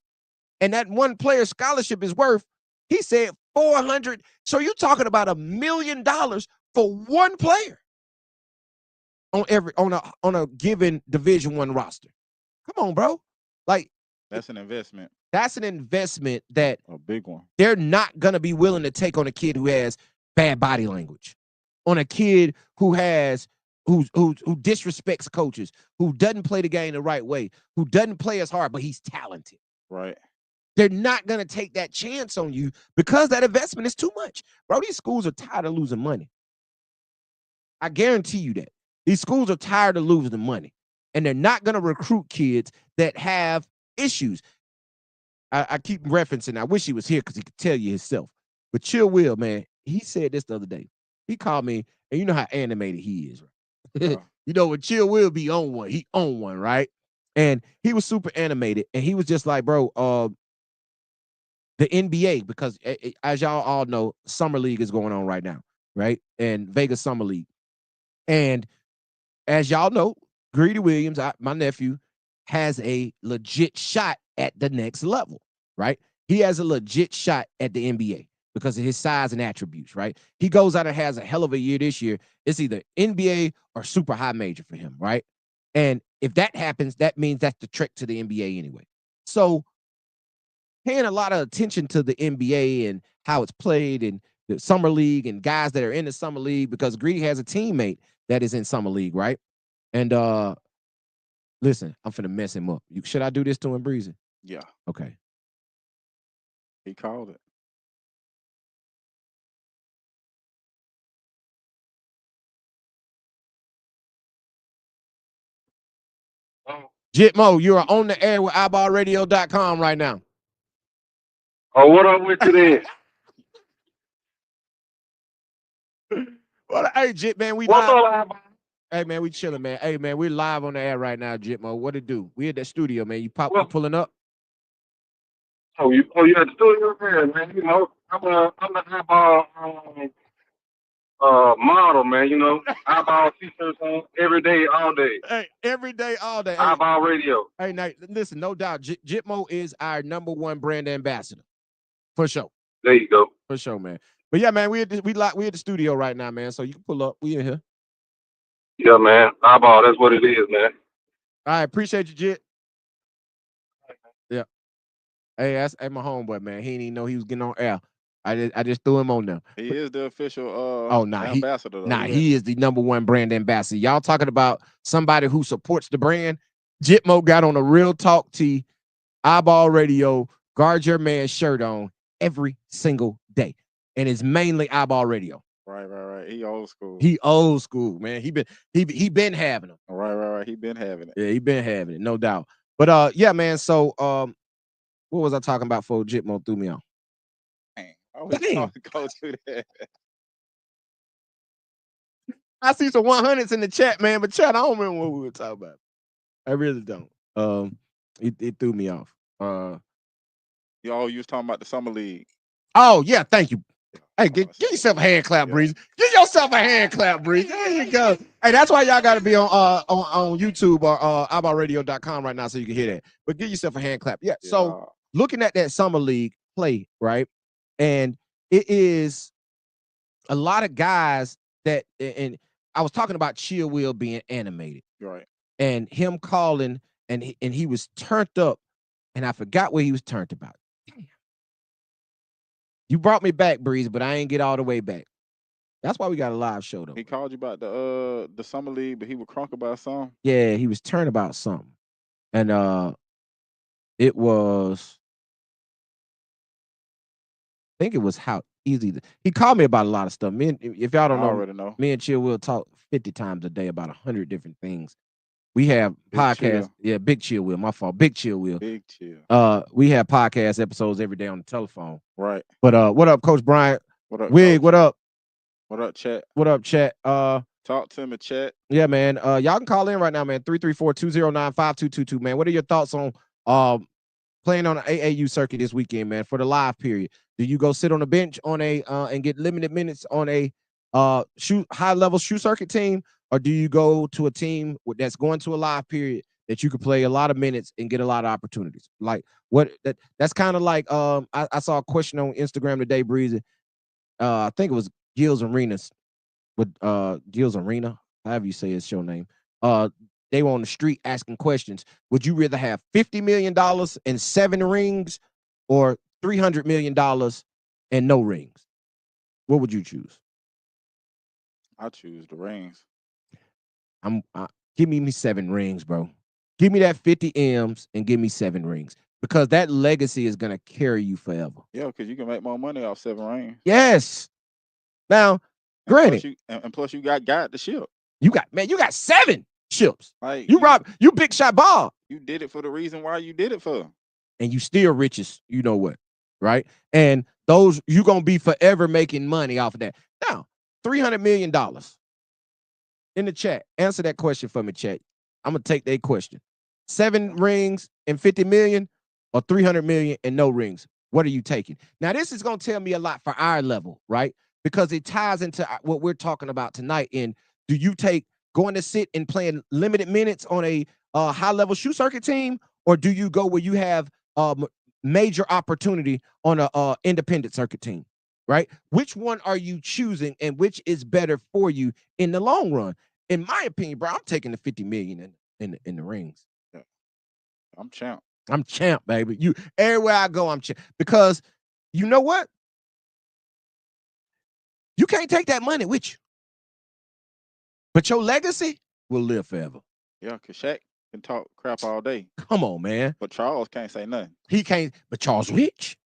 [SPEAKER 2] and that one player scholarship is worth, he said 400. So you're talking about $1 million for one player on a given Division I roster. Come on, bro. Like
[SPEAKER 1] that's an investment.
[SPEAKER 2] That's an investment that
[SPEAKER 1] a big one.
[SPEAKER 2] They're not gonna be willing to take on a kid who has bad body language, on a kid who disrespects coaches, who doesn't play the game the right way, who doesn't play as hard, but he's talented.
[SPEAKER 1] Right.
[SPEAKER 2] They're not gonna take that chance on you because that investment is too much. Bro, these schools are tired of losing money. I guarantee you that. These schools are tired of losing money. And they're not gonna recruit kids that have issues. I keep referencing, I wish he was here because he could tell you himself. But Chill Will, man, he said this the other day. He called me, and you know how animated he is, right? You know, when Chill Will be on one, he on one, right? And he was super animated, and he was just like, bro, the NBA, because as y'all all know, Summer League is going on right now, right? And Vegas Summer League. And as y'all know, Greedy Williams, my nephew, has a legit shot at the next level, right? He has a legit shot at the NBA because of his size and attributes, right? He goes out and has a hell of a year this year. It's either NBA or super high major for him, right? And if that happens, that means that's the trick to the NBA anyway. So paying a lot of attention to the NBA and how it's played and the Summer League and guys that are in the Summer League, because Greedy has a teammate that is in Summer League, right? And listen, I'm finna mess him up. Should I do this to him, Breezy?
[SPEAKER 1] Yeah,
[SPEAKER 2] Okay.
[SPEAKER 1] he called it.
[SPEAKER 2] Jitmo, you are on the air with iBallRadio.com right now.
[SPEAKER 3] Oh, what up with you there?
[SPEAKER 2] Well, hey, Jit, man, we
[SPEAKER 3] What's
[SPEAKER 2] live.
[SPEAKER 3] up,
[SPEAKER 2] Hey, man, we chilling, man. Hey, man, we live on the air right now, Jitmo. What it do? We at that studio, man. You
[SPEAKER 3] Well,
[SPEAKER 2] pulling up?
[SPEAKER 3] you at the studio there, man. You know, I'm an eyeball model, man. You know, eyeball t-shirts on every day, all day.
[SPEAKER 2] Hey, every day, all day. Hey,
[SPEAKER 3] Eyeball radio.
[SPEAKER 2] hey, now, listen, no doubt, Jitmo is our #1 brand ambassador. For sure.
[SPEAKER 3] There you go.
[SPEAKER 2] For sure, man. But yeah, man, we at the studio right now, man. So you can pull up. We in here.
[SPEAKER 3] Yeah, man. Eyeball, that's what it is, man.
[SPEAKER 2] All right, appreciate you, Jit. Yeah. Hey, that's my homeboy, man. He didn't even know he was getting on air. I just threw him on there.
[SPEAKER 1] He is the official
[SPEAKER 2] Oh, nah,
[SPEAKER 1] ambassador. Though.
[SPEAKER 2] he is the #1 brand ambassador. Y'all talking about somebody who supports the brand? Jitmo got on a Real Talk T, Eyeball Radio, Guard Your Man shirt on every single day, and it's mainly Eyeball Radio.
[SPEAKER 1] Right. He old school.
[SPEAKER 2] He old school, man. He been having them.
[SPEAKER 1] Right. He been having it.
[SPEAKER 2] Yeah, he been having it, no doubt. But yeah, man. So what was I talking about before Jitmo threw me on?
[SPEAKER 1] Dang. I always go to that.
[SPEAKER 2] I see some 100s in the chat, man, but chat, I don't remember what we were talking about. I really don't. It threw me off.
[SPEAKER 1] You was talking about the summer league.
[SPEAKER 2] Oh yeah, thank you. Hey, get yourself a hand clap, Breeze. Get yourself a hand clap, Breeze. There you go. Hey, that's why y'all got to be on YouTube or iBallRadio.com right now so you can hear that. But give yourself a hand clap. Yeah. So looking at that summer league play, right, and it is a lot of guys that, and I was talking about Chill Will being animated,
[SPEAKER 1] right,
[SPEAKER 2] and him calling, and he was turned up, and I forgot what he was turned about. Damn. You brought me back, Breeze, but I ain't get all the way back. That's why we got a live show though.
[SPEAKER 1] He called you about the summer league, but he was crunk about something.
[SPEAKER 2] Yeah, he was turned about something, and it was, I think it was how easy. He called me about a lot of stuff. If y'all don't know,
[SPEAKER 1] already know.
[SPEAKER 2] Me and Chill will talk 50 times a day about 100 different things. We have podcasts. Yeah, Big Chill Will. My fault. Big Chill Will.
[SPEAKER 1] Big Chill.
[SPEAKER 2] We have podcast episodes every day on the telephone.
[SPEAKER 1] Right.
[SPEAKER 2] But what up, Coach Bryant?
[SPEAKER 1] What up,
[SPEAKER 2] Wig?
[SPEAKER 1] Coach?
[SPEAKER 2] What up?
[SPEAKER 1] What up, chat?
[SPEAKER 2] What up, chat?
[SPEAKER 1] Talk to me, chat.
[SPEAKER 2] Yeah, man. Y'all can call in right now, man. 334-209-5222, man. What are your thoughts on playing on the AAU circuit this weekend, man, for the live period? Do you go sit on the bench on a and get limited minutes on a high level shoe circuit team, or do you go to a team that's going to a live period that you could play a lot of minutes and get a lot of opportunities? Like that's kind of like I saw a question on Instagram today, Breezy. I think it was Gills Arenas with Gills Arena, however you say his show name. They were on the street asking questions. Would you rather have $50 million and 7 rings, or $300 million and no rings? What would you choose?
[SPEAKER 1] I choose the rings.
[SPEAKER 2] Give me 7 rings, bro. Give me that 50 M's and give me 7 rings, because that legacy is gonna carry you forever.
[SPEAKER 1] Yeah, because you can make more money off 7 rings.
[SPEAKER 2] Yes. Now, granted,
[SPEAKER 1] plus you got the ship.
[SPEAKER 2] You got 7 ships.
[SPEAKER 1] Like
[SPEAKER 2] you big shot ball.
[SPEAKER 1] You did it for the reason why you did it for.
[SPEAKER 2] And you still riches, you know what, right? And those, you gonna be forever making money off of that. Now, $300 million in the chat. Answer that question for me, chat. I'm gonna take that question. 7 rings and 50 million, or 300 million and no rings? What are you taking? Now, this is gonna tell me a lot for our level, right? Because it ties into what we're talking about tonight. In, do you take going to sit and playing limited minutes on a high level shoe circuit team, or do you go where you have major opportunity on a independent circuit team, right? Which one are you choosing, and which is better for you in the long run? In my opinion, bro, I'm taking the 50 million in the rings.
[SPEAKER 1] Yeah. I'm champ.
[SPEAKER 2] I'm champ, baby. Everywhere I go, I'm champ. Because you know what? You can't take that money with you, but your legacy will live forever.
[SPEAKER 1] Yeah, because can talk crap all day,
[SPEAKER 2] Come on, man.
[SPEAKER 1] but Charles can't say nothing.
[SPEAKER 2] He can't, but Charles rich.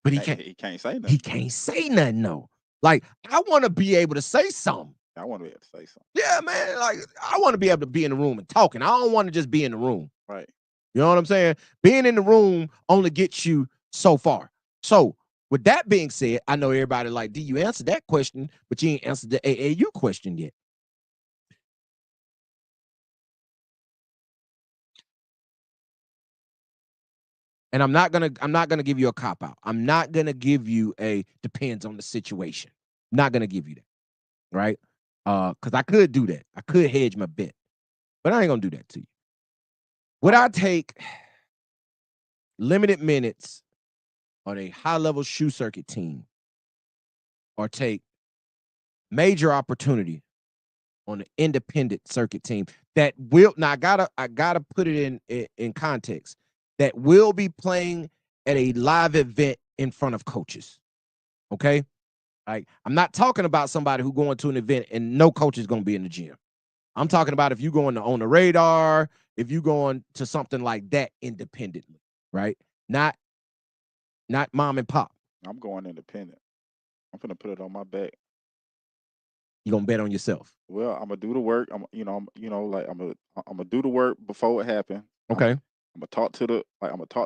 [SPEAKER 2] But he can't.
[SPEAKER 1] He can't say
[SPEAKER 2] He
[SPEAKER 1] nothing.
[SPEAKER 2] can't say nothing, no. Like, I want to be able to say something.
[SPEAKER 1] I want to be able to say something.
[SPEAKER 2] Yeah, man. Like, I want to be able to be in the room and talking. I don't want to just be in the room.
[SPEAKER 1] Right.
[SPEAKER 2] You know what I'm saying? Being in the room only gets you so far. So, with that being said, I know everybody like, do you answer that question? But you ain't answered the AAU question yet. And I'm not gonna give you a cop out. I'm not gonna give you a depends on the situation. I'm not gonna give you that, right? Because I could do that. I could hedge my bet, but I ain't gonna do that to you. Would I take limited minutes on a high-level shoe circuit team, or take major opportunity on an independent circuit team that will now I gotta put it in context, that will be playing at a live event in front of coaches. Okay? Like, I'm not talking about somebody who going to an event and no coach is going to be in the gym. I'm talking about if you going to On the Radar, if you going to something like that independently, right? Not mom and pop.
[SPEAKER 1] I'm going independent. I'm gonna put it on my back.
[SPEAKER 2] You're gonna bet on yourself.
[SPEAKER 1] Well, I'm gonna do the work. I'm gonna do the work before it happens.
[SPEAKER 2] Okay.
[SPEAKER 1] I'm gonna talk to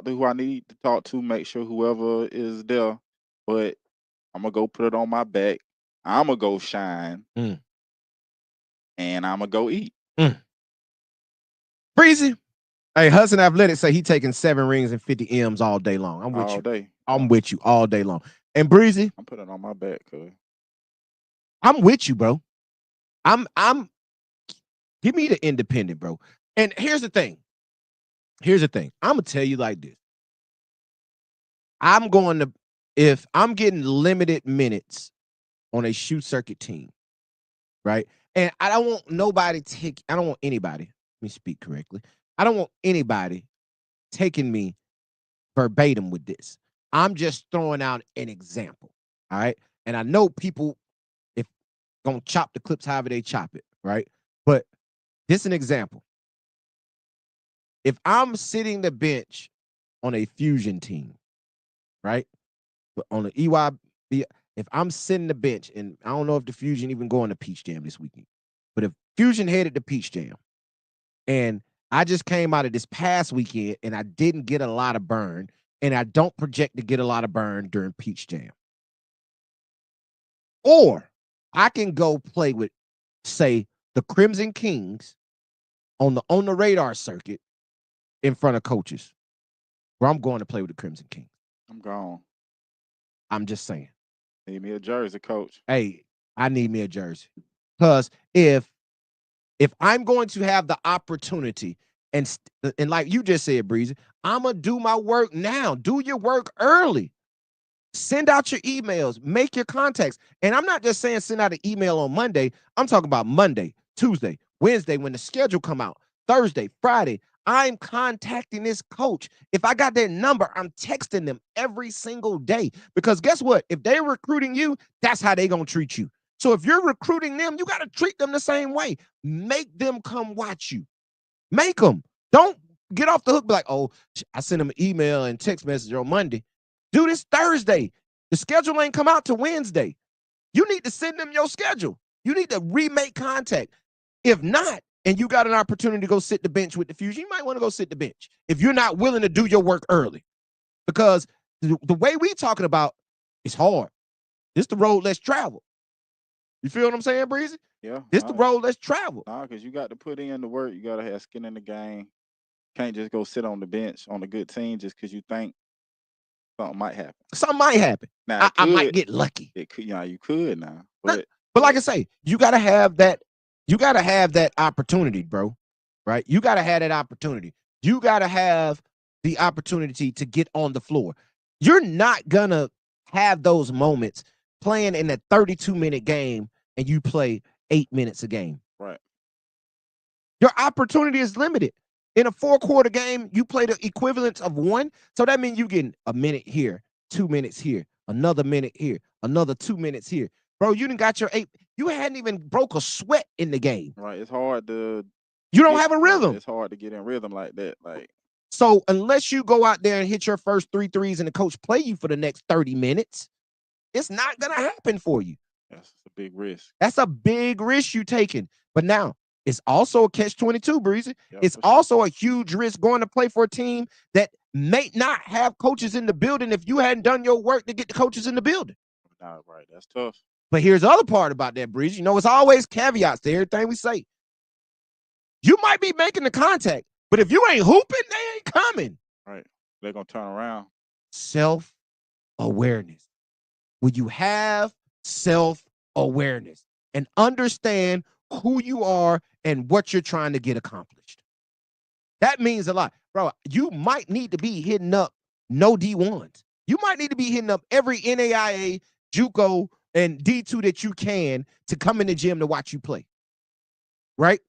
[SPEAKER 1] who I need to talk to, make sure whoever is there. But I'm gonna go put it on my back. I'm gonna go shine, and I'm gonna go eat.
[SPEAKER 2] Breezy. Hey, Hudson Athletic say he taking 7 rings and 50 M's all day long. I'm with
[SPEAKER 1] all
[SPEAKER 2] you.
[SPEAKER 1] Day.
[SPEAKER 2] I'm with you all day long. And Breezy,
[SPEAKER 1] I'm putting it on my back, cuz.
[SPEAKER 2] I'm with you, bro. I'm give me the independent, bro. And here's the thing. I'm gonna tell you like this. If I'm getting limited minutes on a shoot circuit team, right? And I don't want anybody, let me speak correctly. I don't want anybody taking me verbatim with this. I'm just throwing out an example. All right. And I know people, if gonna chop the clips however they chop it, right? But this is an example. If I'm sitting the bench on a fusion team, right? But on the EYB, if I'm sitting the bench, and I don't know if the Fusion even going to Peach Jam this weekend, but if Fusion headed to Peach Jam, and I just came out of this past weekend and I didn't get a lot of burn, and I don't project to get a lot of burn during Peach Jam, or I can go play with, say, the Crimson Kings on the radar circuit in front of coaches, where I'm going to play with the Crimson Kings.
[SPEAKER 1] I'm gone.
[SPEAKER 2] I'm just saying.
[SPEAKER 1] Need me a jersey, coach.
[SPEAKER 2] Hey, I need me a jersey. Because if I'm going to have the opportunity, and like you just said, Breezy, I'm going to do my work now. Do your work early. Send out your emails. Make your contacts. And I'm not just saying send out an email on Monday. I'm talking about Monday, Tuesday, Wednesday, when the schedule come out, Thursday, Friday. I'm contacting this coach. If I got their number, I'm texting them every single day. Because guess what? If they're recruiting you, that's how they're going to treat you. So if you're recruiting them, you got to treat them the same way. Make them come watch you. Make them. Don't get off the hook. Be like, oh, I sent them an email and text message on Monday. Do this Thursday. The schedule ain't come out till Wednesday. You need to send them your schedule. You need to remake contact. If not, and you got an opportunity to go sit the bench with the Fusion, you might want to go sit the bench if you're not willing to do your work early. Because the way we talking about is hard. This the road less traveled. You feel what I'm saying, Breezy?
[SPEAKER 1] Yeah.
[SPEAKER 2] This the road less traveled.
[SPEAKER 1] Nah, because you got to put in the work. You got to have skin in the game. Can't just go sit on the bench on a good team just because you think something might happen.
[SPEAKER 2] Something might happen.
[SPEAKER 1] Now,
[SPEAKER 2] I might get lucky.
[SPEAKER 1] It could, you could now.
[SPEAKER 2] But like I say, you gotta have that. You gotta have that opportunity, bro. Right? You gotta have that opportunity. You gotta have the opportunity to get on the floor. You're not gonna have those moments playing in a 32-minute game and you play 8 minutes a game.
[SPEAKER 1] Right.
[SPEAKER 2] Your opportunity is limited. In a 4-quarter game, you play the equivalent of 1. So that means you getting a minute here, 2 minutes here, another minute here, another 2 minutes here. Bro, you done got your 8. You hadn't even broke a sweat in the game.
[SPEAKER 1] Right. It's hard to
[SPEAKER 2] You don't have a rhythm.
[SPEAKER 1] It's hard to get in rhythm like that. Like,
[SPEAKER 2] so unless you go out there and hit your first 3 threes and the coach play you for the next 30 minutes, it's not gonna happen for you.
[SPEAKER 1] That's a big risk.
[SPEAKER 2] That's a big risk you taking. But now it's also a catch-22, Breezy. It's also a huge risk going to play for a team that may not have coaches in the building if you hadn't done your work to get the coaches in the building.
[SPEAKER 1] Nah, right. That's tough.
[SPEAKER 2] But here's the other part about that, Breezy. It's always caveats to everything we say. You might be making the contact, but if you ain't hooping, they ain't coming.
[SPEAKER 1] Right. They're going to turn around.
[SPEAKER 2] Self-awareness. When you have self-awareness and understand who you are and what you're trying to get accomplished. That means a lot. Bro, you might need to be hitting up no D1s. You might need to be hitting up every NAIA, JUCO, and D2 that you can to come in the gym to watch you play. Right?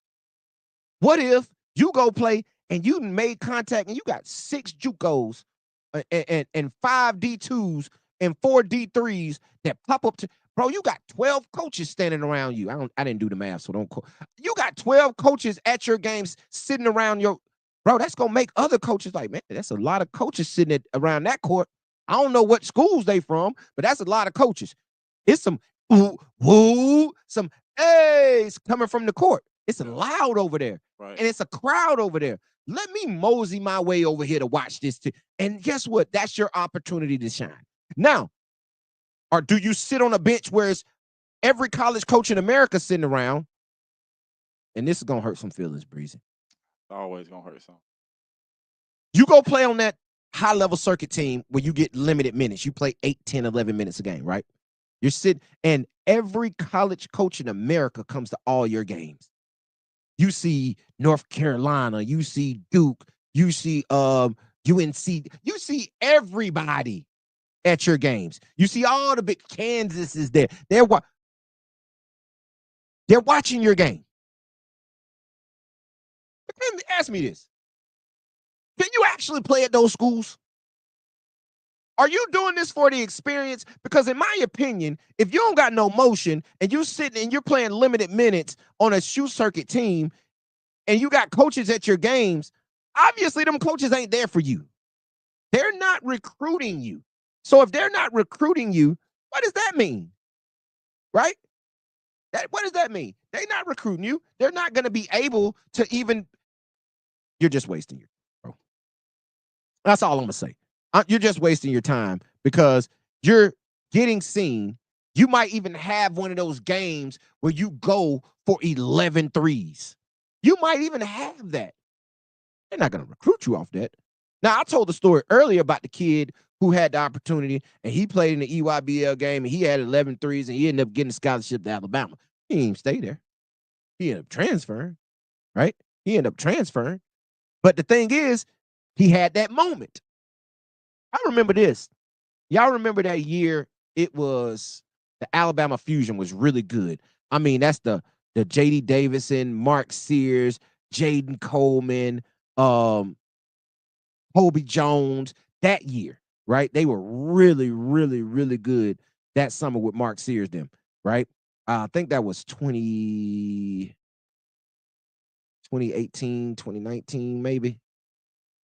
[SPEAKER 2] What if you go play and you made contact and you got 6 JUCOs and 5 D2s and 4 D3s that pop up to, bro, you got 12 coaches standing around you. I didn't do the math, so don't quote. You got 12 coaches at your games sitting around your, bro, that's going to make other coaches like, man, that's a lot of coaches sitting around that court. I don't know what schools they from, but that's a lot of coaches. It's some woo, some A's coming from the court. It's loud over there.
[SPEAKER 1] Right.
[SPEAKER 2] And it's a crowd over there. Let me mosey my way over here to watch this. And guess what? That's your opportunity to shine. Now, or do you sit on a bench where it's every college coach in America sitting around? And this is going to hurt some feelings, Breezy.
[SPEAKER 1] It's always going to hurt some.
[SPEAKER 2] You go play on that high-level circuit team where you get limited minutes. You play 8, 10, 11 minutes a game, right? You're sitting, and every college coach in America comes to all your games. You see North Carolina, you see Duke, you see UNC, you see everybody at your games. You see all the big Kansas is there. They're watching your game. Ask me this. Can you actually play at those schools? Are you doing this for the experience? Because in my opinion, if you don't got no motion and you're sitting and you're playing limited minutes on a shoe circuit team and you got coaches at your games, obviously them coaches ain't there for you. They're not recruiting you. So if they're not recruiting you, what does that mean? Right? What does that mean? They're not recruiting you. They're not going to be able to even, you're just wasting your, bro. That's all I'm going to say. You're just wasting your time because you're getting seen. You might even have one of those games where you go for 11 threes. You might even have that. They're not going to recruit you off that. Now, I told the story earlier about the kid who had the opportunity and he played in the EYBL game and he had 11 threes and he ended up getting a scholarship to Alabama. He didn't even stay there. He ended up transferring, right? He ended up transferring. But the thing is, he had that moment. I remember this. Y'all remember that year? It was the Alabama Fusion was really good. I mean, that's the J.D. Davison, Mark Sears, Jaden Coleman, Kobe Jones, that year, right? They were really, really, really good that summer with Mark Sears them, right? I think that was 2018, 2019, maybe. I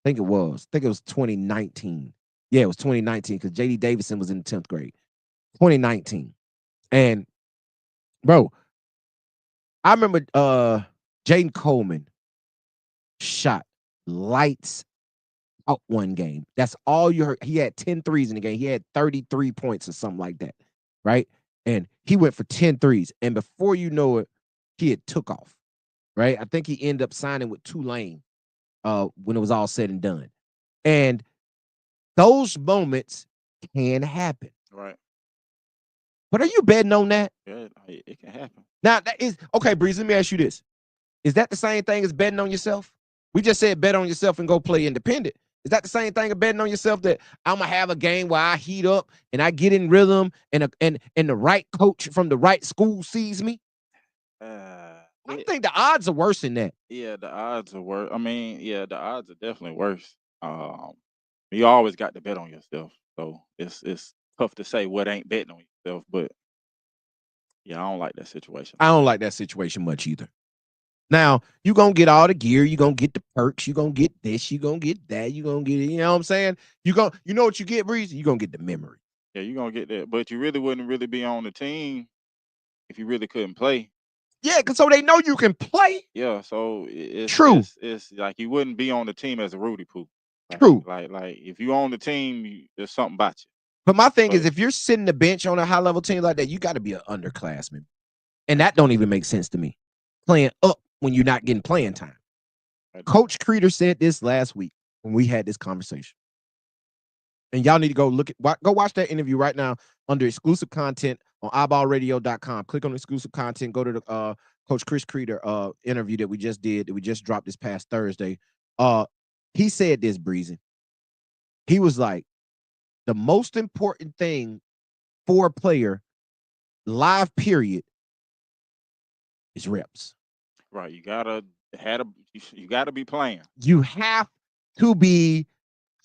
[SPEAKER 2] think it was 2019. Yeah, it was 2019 because J.D. Davison was in the 10th grade. 2019. And, bro, I remember Jaden Coleman shot lights out one game. That's all you heard. He had 10 threes in the game. He had 33 points or something like that, right? And he went for 10 threes. And before you know it, he had took off, right? I think he ended up signing with Tulane when it was all said and done. And those moments can happen.
[SPEAKER 1] Right.
[SPEAKER 2] But are you betting on that?
[SPEAKER 1] Yeah, it can happen.
[SPEAKER 2] Now, that is, okay, Breeze, let me ask you this. Is that the same thing as betting on yourself? We just said bet on yourself and go play independent. Is that the same thing as betting on yourself that I'm going to have a game where I heat up and I get in rhythm and the right coach from the right school sees me? I think the odds are worse than that.
[SPEAKER 1] Yeah, the odds are worse. I mean, yeah, the odds are definitely worse. You always got to bet on yourself. So it's tough to say what ain't betting on yourself, but yeah, I don't like that situation.
[SPEAKER 2] I don't like that situation much either. Now, you're going to get all the gear. You're going to get the perks. You're going to get this. You're going to get that. You're going to get it. You know what I'm saying? You know what you get, Breezy? You're going to get the memory.
[SPEAKER 1] Yeah, you're going to get that. But you really wouldn't really be on the team if you really couldn't play.
[SPEAKER 2] Yeah, because so they know you can play.
[SPEAKER 1] Yeah, so it's
[SPEAKER 2] True.
[SPEAKER 1] It's like you wouldn't be on the team as a Rudy Poo.
[SPEAKER 2] True.
[SPEAKER 1] Like if you on the team, there's something about you.
[SPEAKER 2] But my thing is, if you're sitting the bench on a high-level team like that, you got to be an underclassman. And that don't even make sense to me. Playing up when you're not getting playing time. Coach Creeder said this last week when we had this conversation. And y'all need to go watch that interview right now under exclusive content on iBallRadio.com. Click on exclusive content. Go to the Coach Chris Creeder interview that we just did, that we just dropped this past Thursday. He said this, Breezy. He was like, the most important thing for a player, live period, is reps.
[SPEAKER 1] Right. You gotta be playing.
[SPEAKER 2] You have to be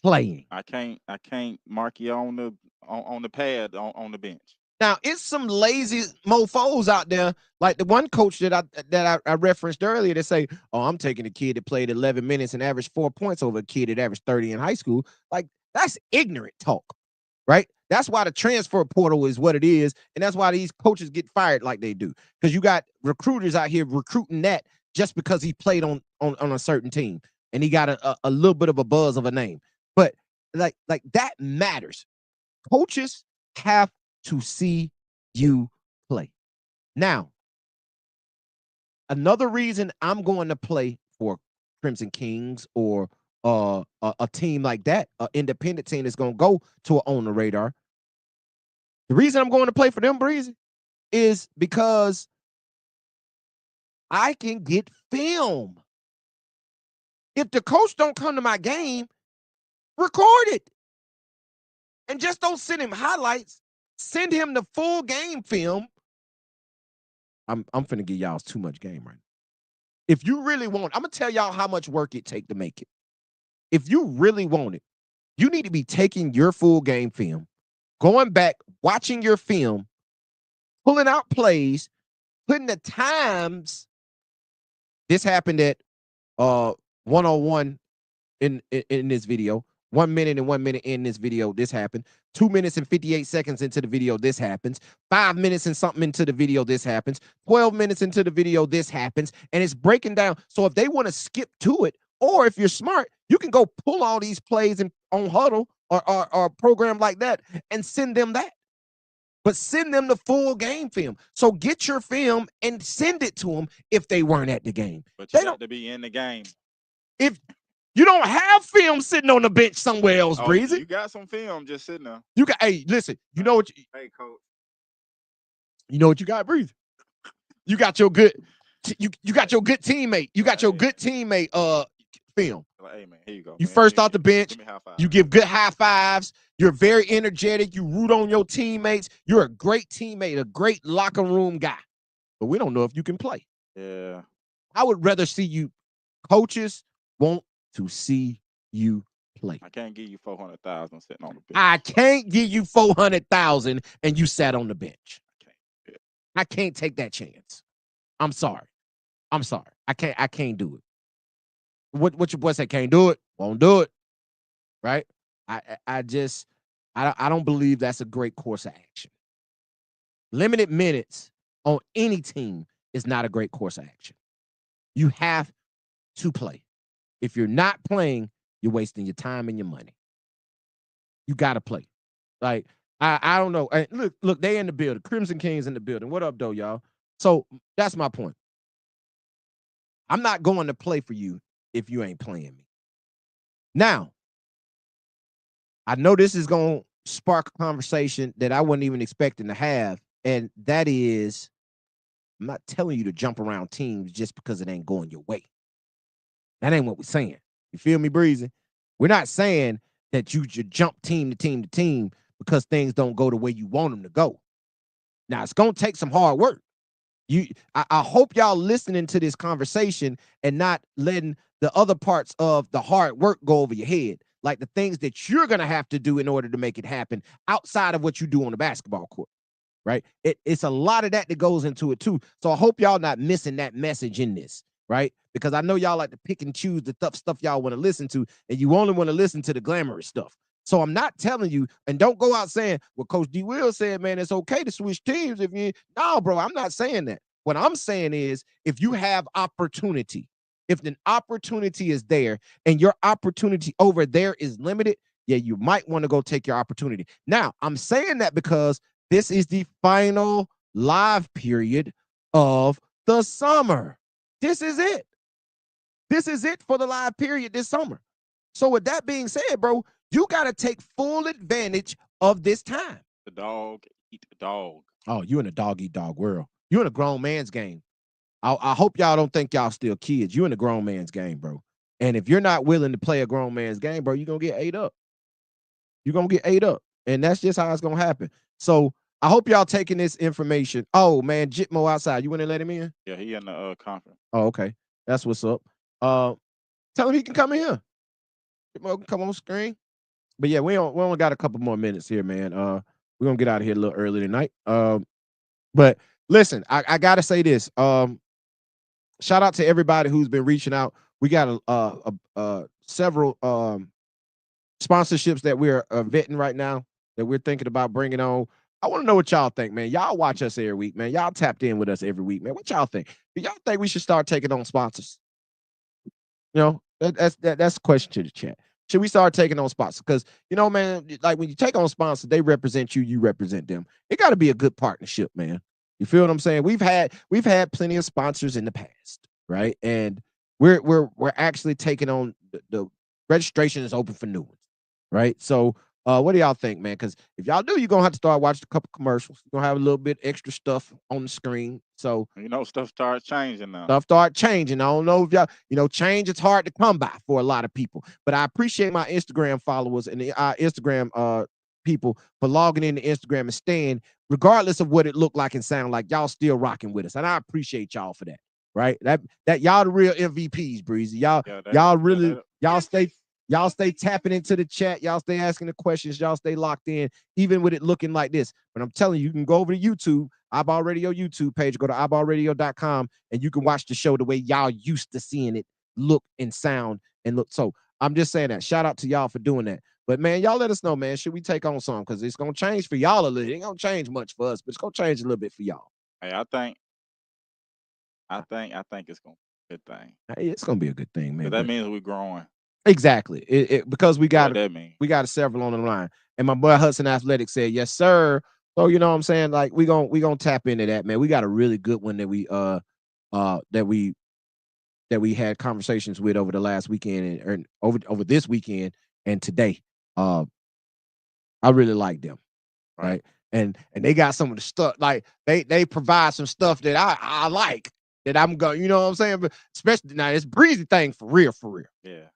[SPEAKER 2] playing.
[SPEAKER 1] I can't mark you on the pad on the bench.
[SPEAKER 2] Now, it's some lazy mofos out there, like the one coach that I referenced earlier, that say, "Oh, I'm taking a kid that played 11 minutes and averaged 4 points over a kid that averaged 30 in high school." Like, that's ignorant talk, right? That's why the transfer portal is what it is, and that's why these coaches get fired like they do, because you got recruiters out here recruiting that just because he played on a certain team and he got a little bit of a buzz of a name. But like that matters. Coaches have to see you play. Now, another reason I'm going to play for Crimson Kings or a team like that, an independent team that's going to go to on the radar. The reason I'm going to play for them, Breezy, is because I can get film. If the coach don't come to my game, record it. And just don't send him highlights. Send him the full game film. I'm finna give y'all too much game right now. If you really want, I'm gonna tell y'all how much work it take to make it. If you really want it, you need to be taking your full game film, going back, watching your film, pulling out plays, putting the times. This happened at 101 in this video. 1 minute and 1 minute in this video, this happened. 2 minutes and 58 seconds into the video, this happens. 5 minutes and something into the video, this happens. 12 minutes into the video, this happens. And it's breaking down. So if they want to skip to it, or if you're smart, you can go pull all these plays on Huddle or a program like that and send them that. But send them the full game film. So get your film and send it to them if they weren't at the game.
[SPEAKER 1] But you got to be in the game.
[SPEAKER 2] If you don't have film sitting on the bench somewhere else, Breezy.
[SPEAKER 1] You got some film just sitting there.
[SPEAKER 2] You got, hey, listen, you know what?
[SPEAKER 1] Hey, coach.
[SPEAKER 2] You know what you got, Breezy? You got your good, you got your good teammate. You got your good teammate film.
[SPEAKER 1] Like, hey, man, here you go.
[SPEAKER 2] You first off the bench. You give good high fives. You're very energetic. You root on your teammates. You're a great teammate, a great locker room guy. But we don't know if you can play.
[SPEAKER 1] Yeah.
[SPEAKER 2] I would rather see you. Coaches want to see you play.
[SPEAKER 1] I can't give you 400,000 sitting on the bench.
[SPEAKER 2] I can't give you 400,000 and you sat on the bench. I can't take that chance. I'm sorry. I can't do it. What your boy say? Can't do it. Won't do it. Right? I don't believe that's a great course of action. Limited minutes on any team is not a great course of action. You have to play. If you're not playing, you're wasting your time and your money. You got to play. Like, I don't know. Look, they in the building. Crimson Kings in the building. What up, though, y'all? So that's my point. I'm not going to play for you if you ain't playing me. Now, I know this is going to spark a conversation that I wasn't even expecting to have, and that is, I'm not telling you to jump around teams just because it ain't going your way. That ain't what we're saying. You feel me, Breezy? We're not saying that you should jump team to team to team because things don't go the way you want them to go. Now, it's going to take some hard work. I hope y'all listening to this conversation and not letting the other parts of the hard work go over your head, like the things that you're going to have to do in order to make it happen outside of what you do on the basketball court, right? It's a lot of that goes into it, too. So I hope y'all not missing that message in this. right? Because I know y'all like to pick and choose the tough stuff y'all want to listen to, and you only want to listen to the glamorous stuff. So I'm not telling you, and don't go out saying, well, Coach D. Will said, man, it's okay to switch teams if you. No, bro, I'm not saying that. What I'm saying is, if you have opportunity, if an opportunity is there and your opportunity over there is limited, yeah, you might want to go take your opportunity. Now, I'm saying that because this is the final live period of the summer. This is it. This is it for the live period this summer. So with that being said, bro, you got to take full advantage of this time.
[SPEAKER 1] The dog eat the dog.
[SPEAKER 2] Oh, you in a dog-eat-dog world. You in a grown man's game. I hope y'all don't think y'all still kids. You in a grown man's game, bro. And if you're not willing to play a grown man's game, bro, you're going to get ate up. You're going to get ate up. And that's just how it's going to happen. So I hope y'all taking this information. Oh, man, Jitmo outside. You want to let him in?
[SPEAKER 1] Yeah, he in the conference.
[SPEAKER 2] Oh, okay. That's what's up. Tell him he can come in here. Jitmo can come on screen. But yeah, we only got a couple more minutes here, man. We're going to get out of here a little early tonight. But listen, I got to say this. Shout out to everybody who's been reaching out. We got several sponsorships that we're vetting right now that we're thinking about bringing on. I want to know what y'all think, man. Y'all watch us every week, man. Y'all tapped in with us every week, man. What y'all think? Do y'all think we should start taking on sponsors? You know, that's a question to the chat. Should we start taking on sponsors? Because, you know, man, like when you take on sponsors, they represent you, you represent them. It got to be a good partnership, man. You feel what I'm saying? We've had plenty of sponsors in the past, right? And we're actually taking on the registration is open for new ones, right? So what do y'all think, man? Because if y'all do, you're gonna have to start watching a couple commercials. You're gonna have a little bit extra stuff on the screen. So
[SPEAKER 1] you know, stuff starts changing now.
[SPEAKER 2] Stuff start changing. I don't know if y'all, you know, change is hard to come by for a lot of people. But I appreciate my Instagram followers and the Instagram people for logging into Instagram and staying, regardless of what it looked like and sound like. Y'all still rocking with us, and I appreciate y'all for that. Right? That y'all the real MVPs, Breezy. Y'all stay tapping into the chat. Y'all stay asking the questions. Y'all stay locked in, even with it looking like this. But I'm telling you, you can go over to YouTube, iBall Radio YouTube page, go to iBallRadio.com, and you can watch the show the way y'all used to seeing it look and sound and look. So I'm just saying that. Shout out to y'all for doing that. But man, y'all let us know, man. Should we take on some? Because it's gonna change for y'all a little. It ain't gonna change much for us, but it's gonna change a little bit for y'all.
[SPEAKER 1] Hey, I think it's gonna be a good thing.
[SPEAKER 2] Hey, it's gonna be a good thing, man.
[SPEAKER 1] That means we're growing.
[SPEAKER 2] Exactly. Because we got
[SPEAKER 1] that mean.
[SPEAKER 2] We got several on the line. And my boy Hudson Athletic said, yes, sir. So you know what I'm saying? Like we gonna tap into that, man. We got a really good one that we had conversations with over the last weekend and over this weekend and today. I really like them. Right. And they got some of the stuff, like they provide some stuff that I like, that I'm going, you know what I'm saying? But especially now, it's Breezy thing for real.
[SPEAKER 1] Yeah.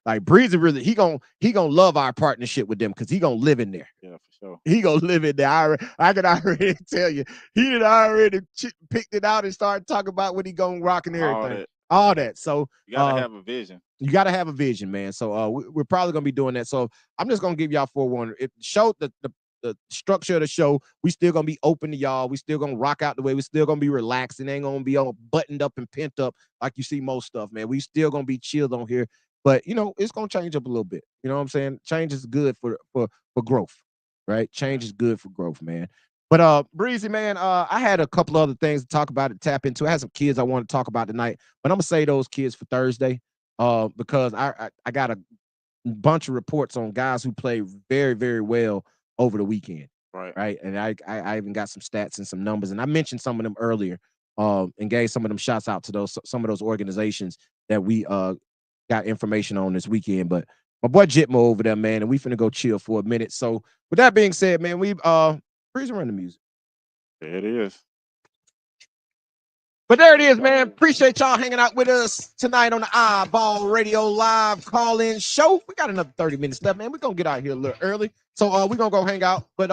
[SPEAKER 2] Like Breezy really, he gonna love our partnership with them because he gonna live in there.
[SPEAKER 1] Yeah, for sure.
[SPEAKER 2] He gonna live in there. I can already tell you, he had already picked it out and started talking about what he gonna rock and everything. All that. So
[SPEAKER 1] you gotta have a vision.
[SPEAKER 2] You gotta have a vision, man. So we're probably gonna be doing that. So I'm just gonna give y'all forewarning. It showed the structure of the show. We still gonna be open to y'all. We still gonna rock out the way. We still gonna be relaxed. It ain't gonna be all buttoned up and pent up like you see most stuff, man. We still gonna be chilled on here. But, you know, it's going to change up a little bit. You know what I'm saying? Change is good for growth, right? Change is good for growth, man. But, Breezy, man, I had a couple other things to talk about and tap into. I had some kids I want to talk about tonight, but I'm going to save those kids for Thursday because I got a bunch of reports on guys who played very, very well over the weekend. Right. And I even got some stats and some numbers, and I mentioned some of them earlier and gave some of them shots out to some of those organizations that we got information on this weekend. But my boy Jitmo over there, man, and we finna go chill for a minute. So with that being said, man, we Breezy, run the music.
[SPEAKER 1] There it is.
[SPEAKER 2] But there it is, man. Appreciate y'all hanging out with us tonight on the iBall Radio Live call-in show. We got another 30 minutes left, man. We're gonna get out here a little early. So we're gonna go hang out. But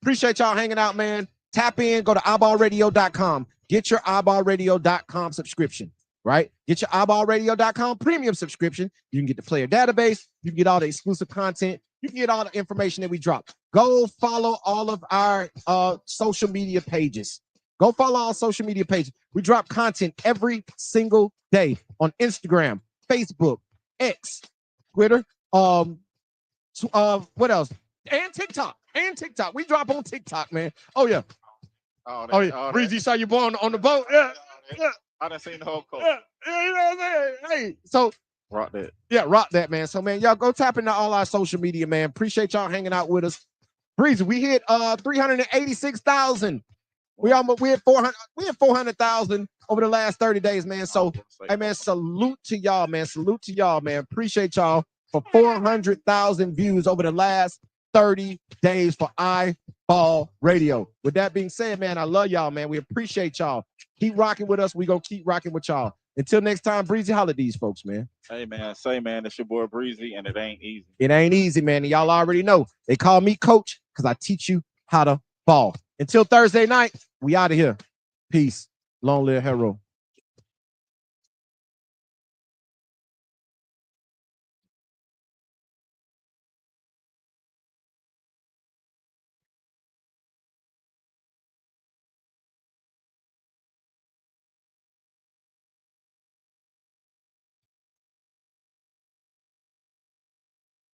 [SPEAKER 2] appreciate y'all hanging out, man. Tap in, go to iBallRadio.com. Get your iBallRadio.com subscription. Right? Get your iBallRadio.com premium subscription. You can get the player database. You can get all the exclusive content. You can get all the information that we drop. Go follow all of our social media pages. Go follow our social media pages. We drop content every single day on Instagram, Facebook, X, Twitter, what else? And TikTok. We drop on TikTok, man. Oh yeah. Oh yeah. Breezy saw you boy on the boat. Yeah.
[SPEAKER 1] I done seen the whole coast.
[SPEAKER 2] Yeah. You know what I'm saying? Hey, so
[SPEAKER 1] rock that.
[SPEAKER 2] Yeah, rock that, man. So man, y'all go tap into all our social media, man. Appreciate y'all hanging out with us. Breezy, we hit 386,000. We had 400,000 over the last 30 days, man. So hey man, salute to y'all, man. Appreciate y'all for 400,000 views over the last 30 days for iBall Radio. With that being said, man, I love y'all, man. We appreciate y'all. Keep rocking with us. We gonna keep rocking with y'all. Until next time, Breezy, holla at these folks, man.
[SPEAKER 1] Hey man, it's your boy Breezy, and it ain't easy.
[SPEAKER 2] It ain't easy, man. And y'all already know. They call me coach because I teach you how to ball. Until Thursday night, we out of here. Peace. Long live Hero.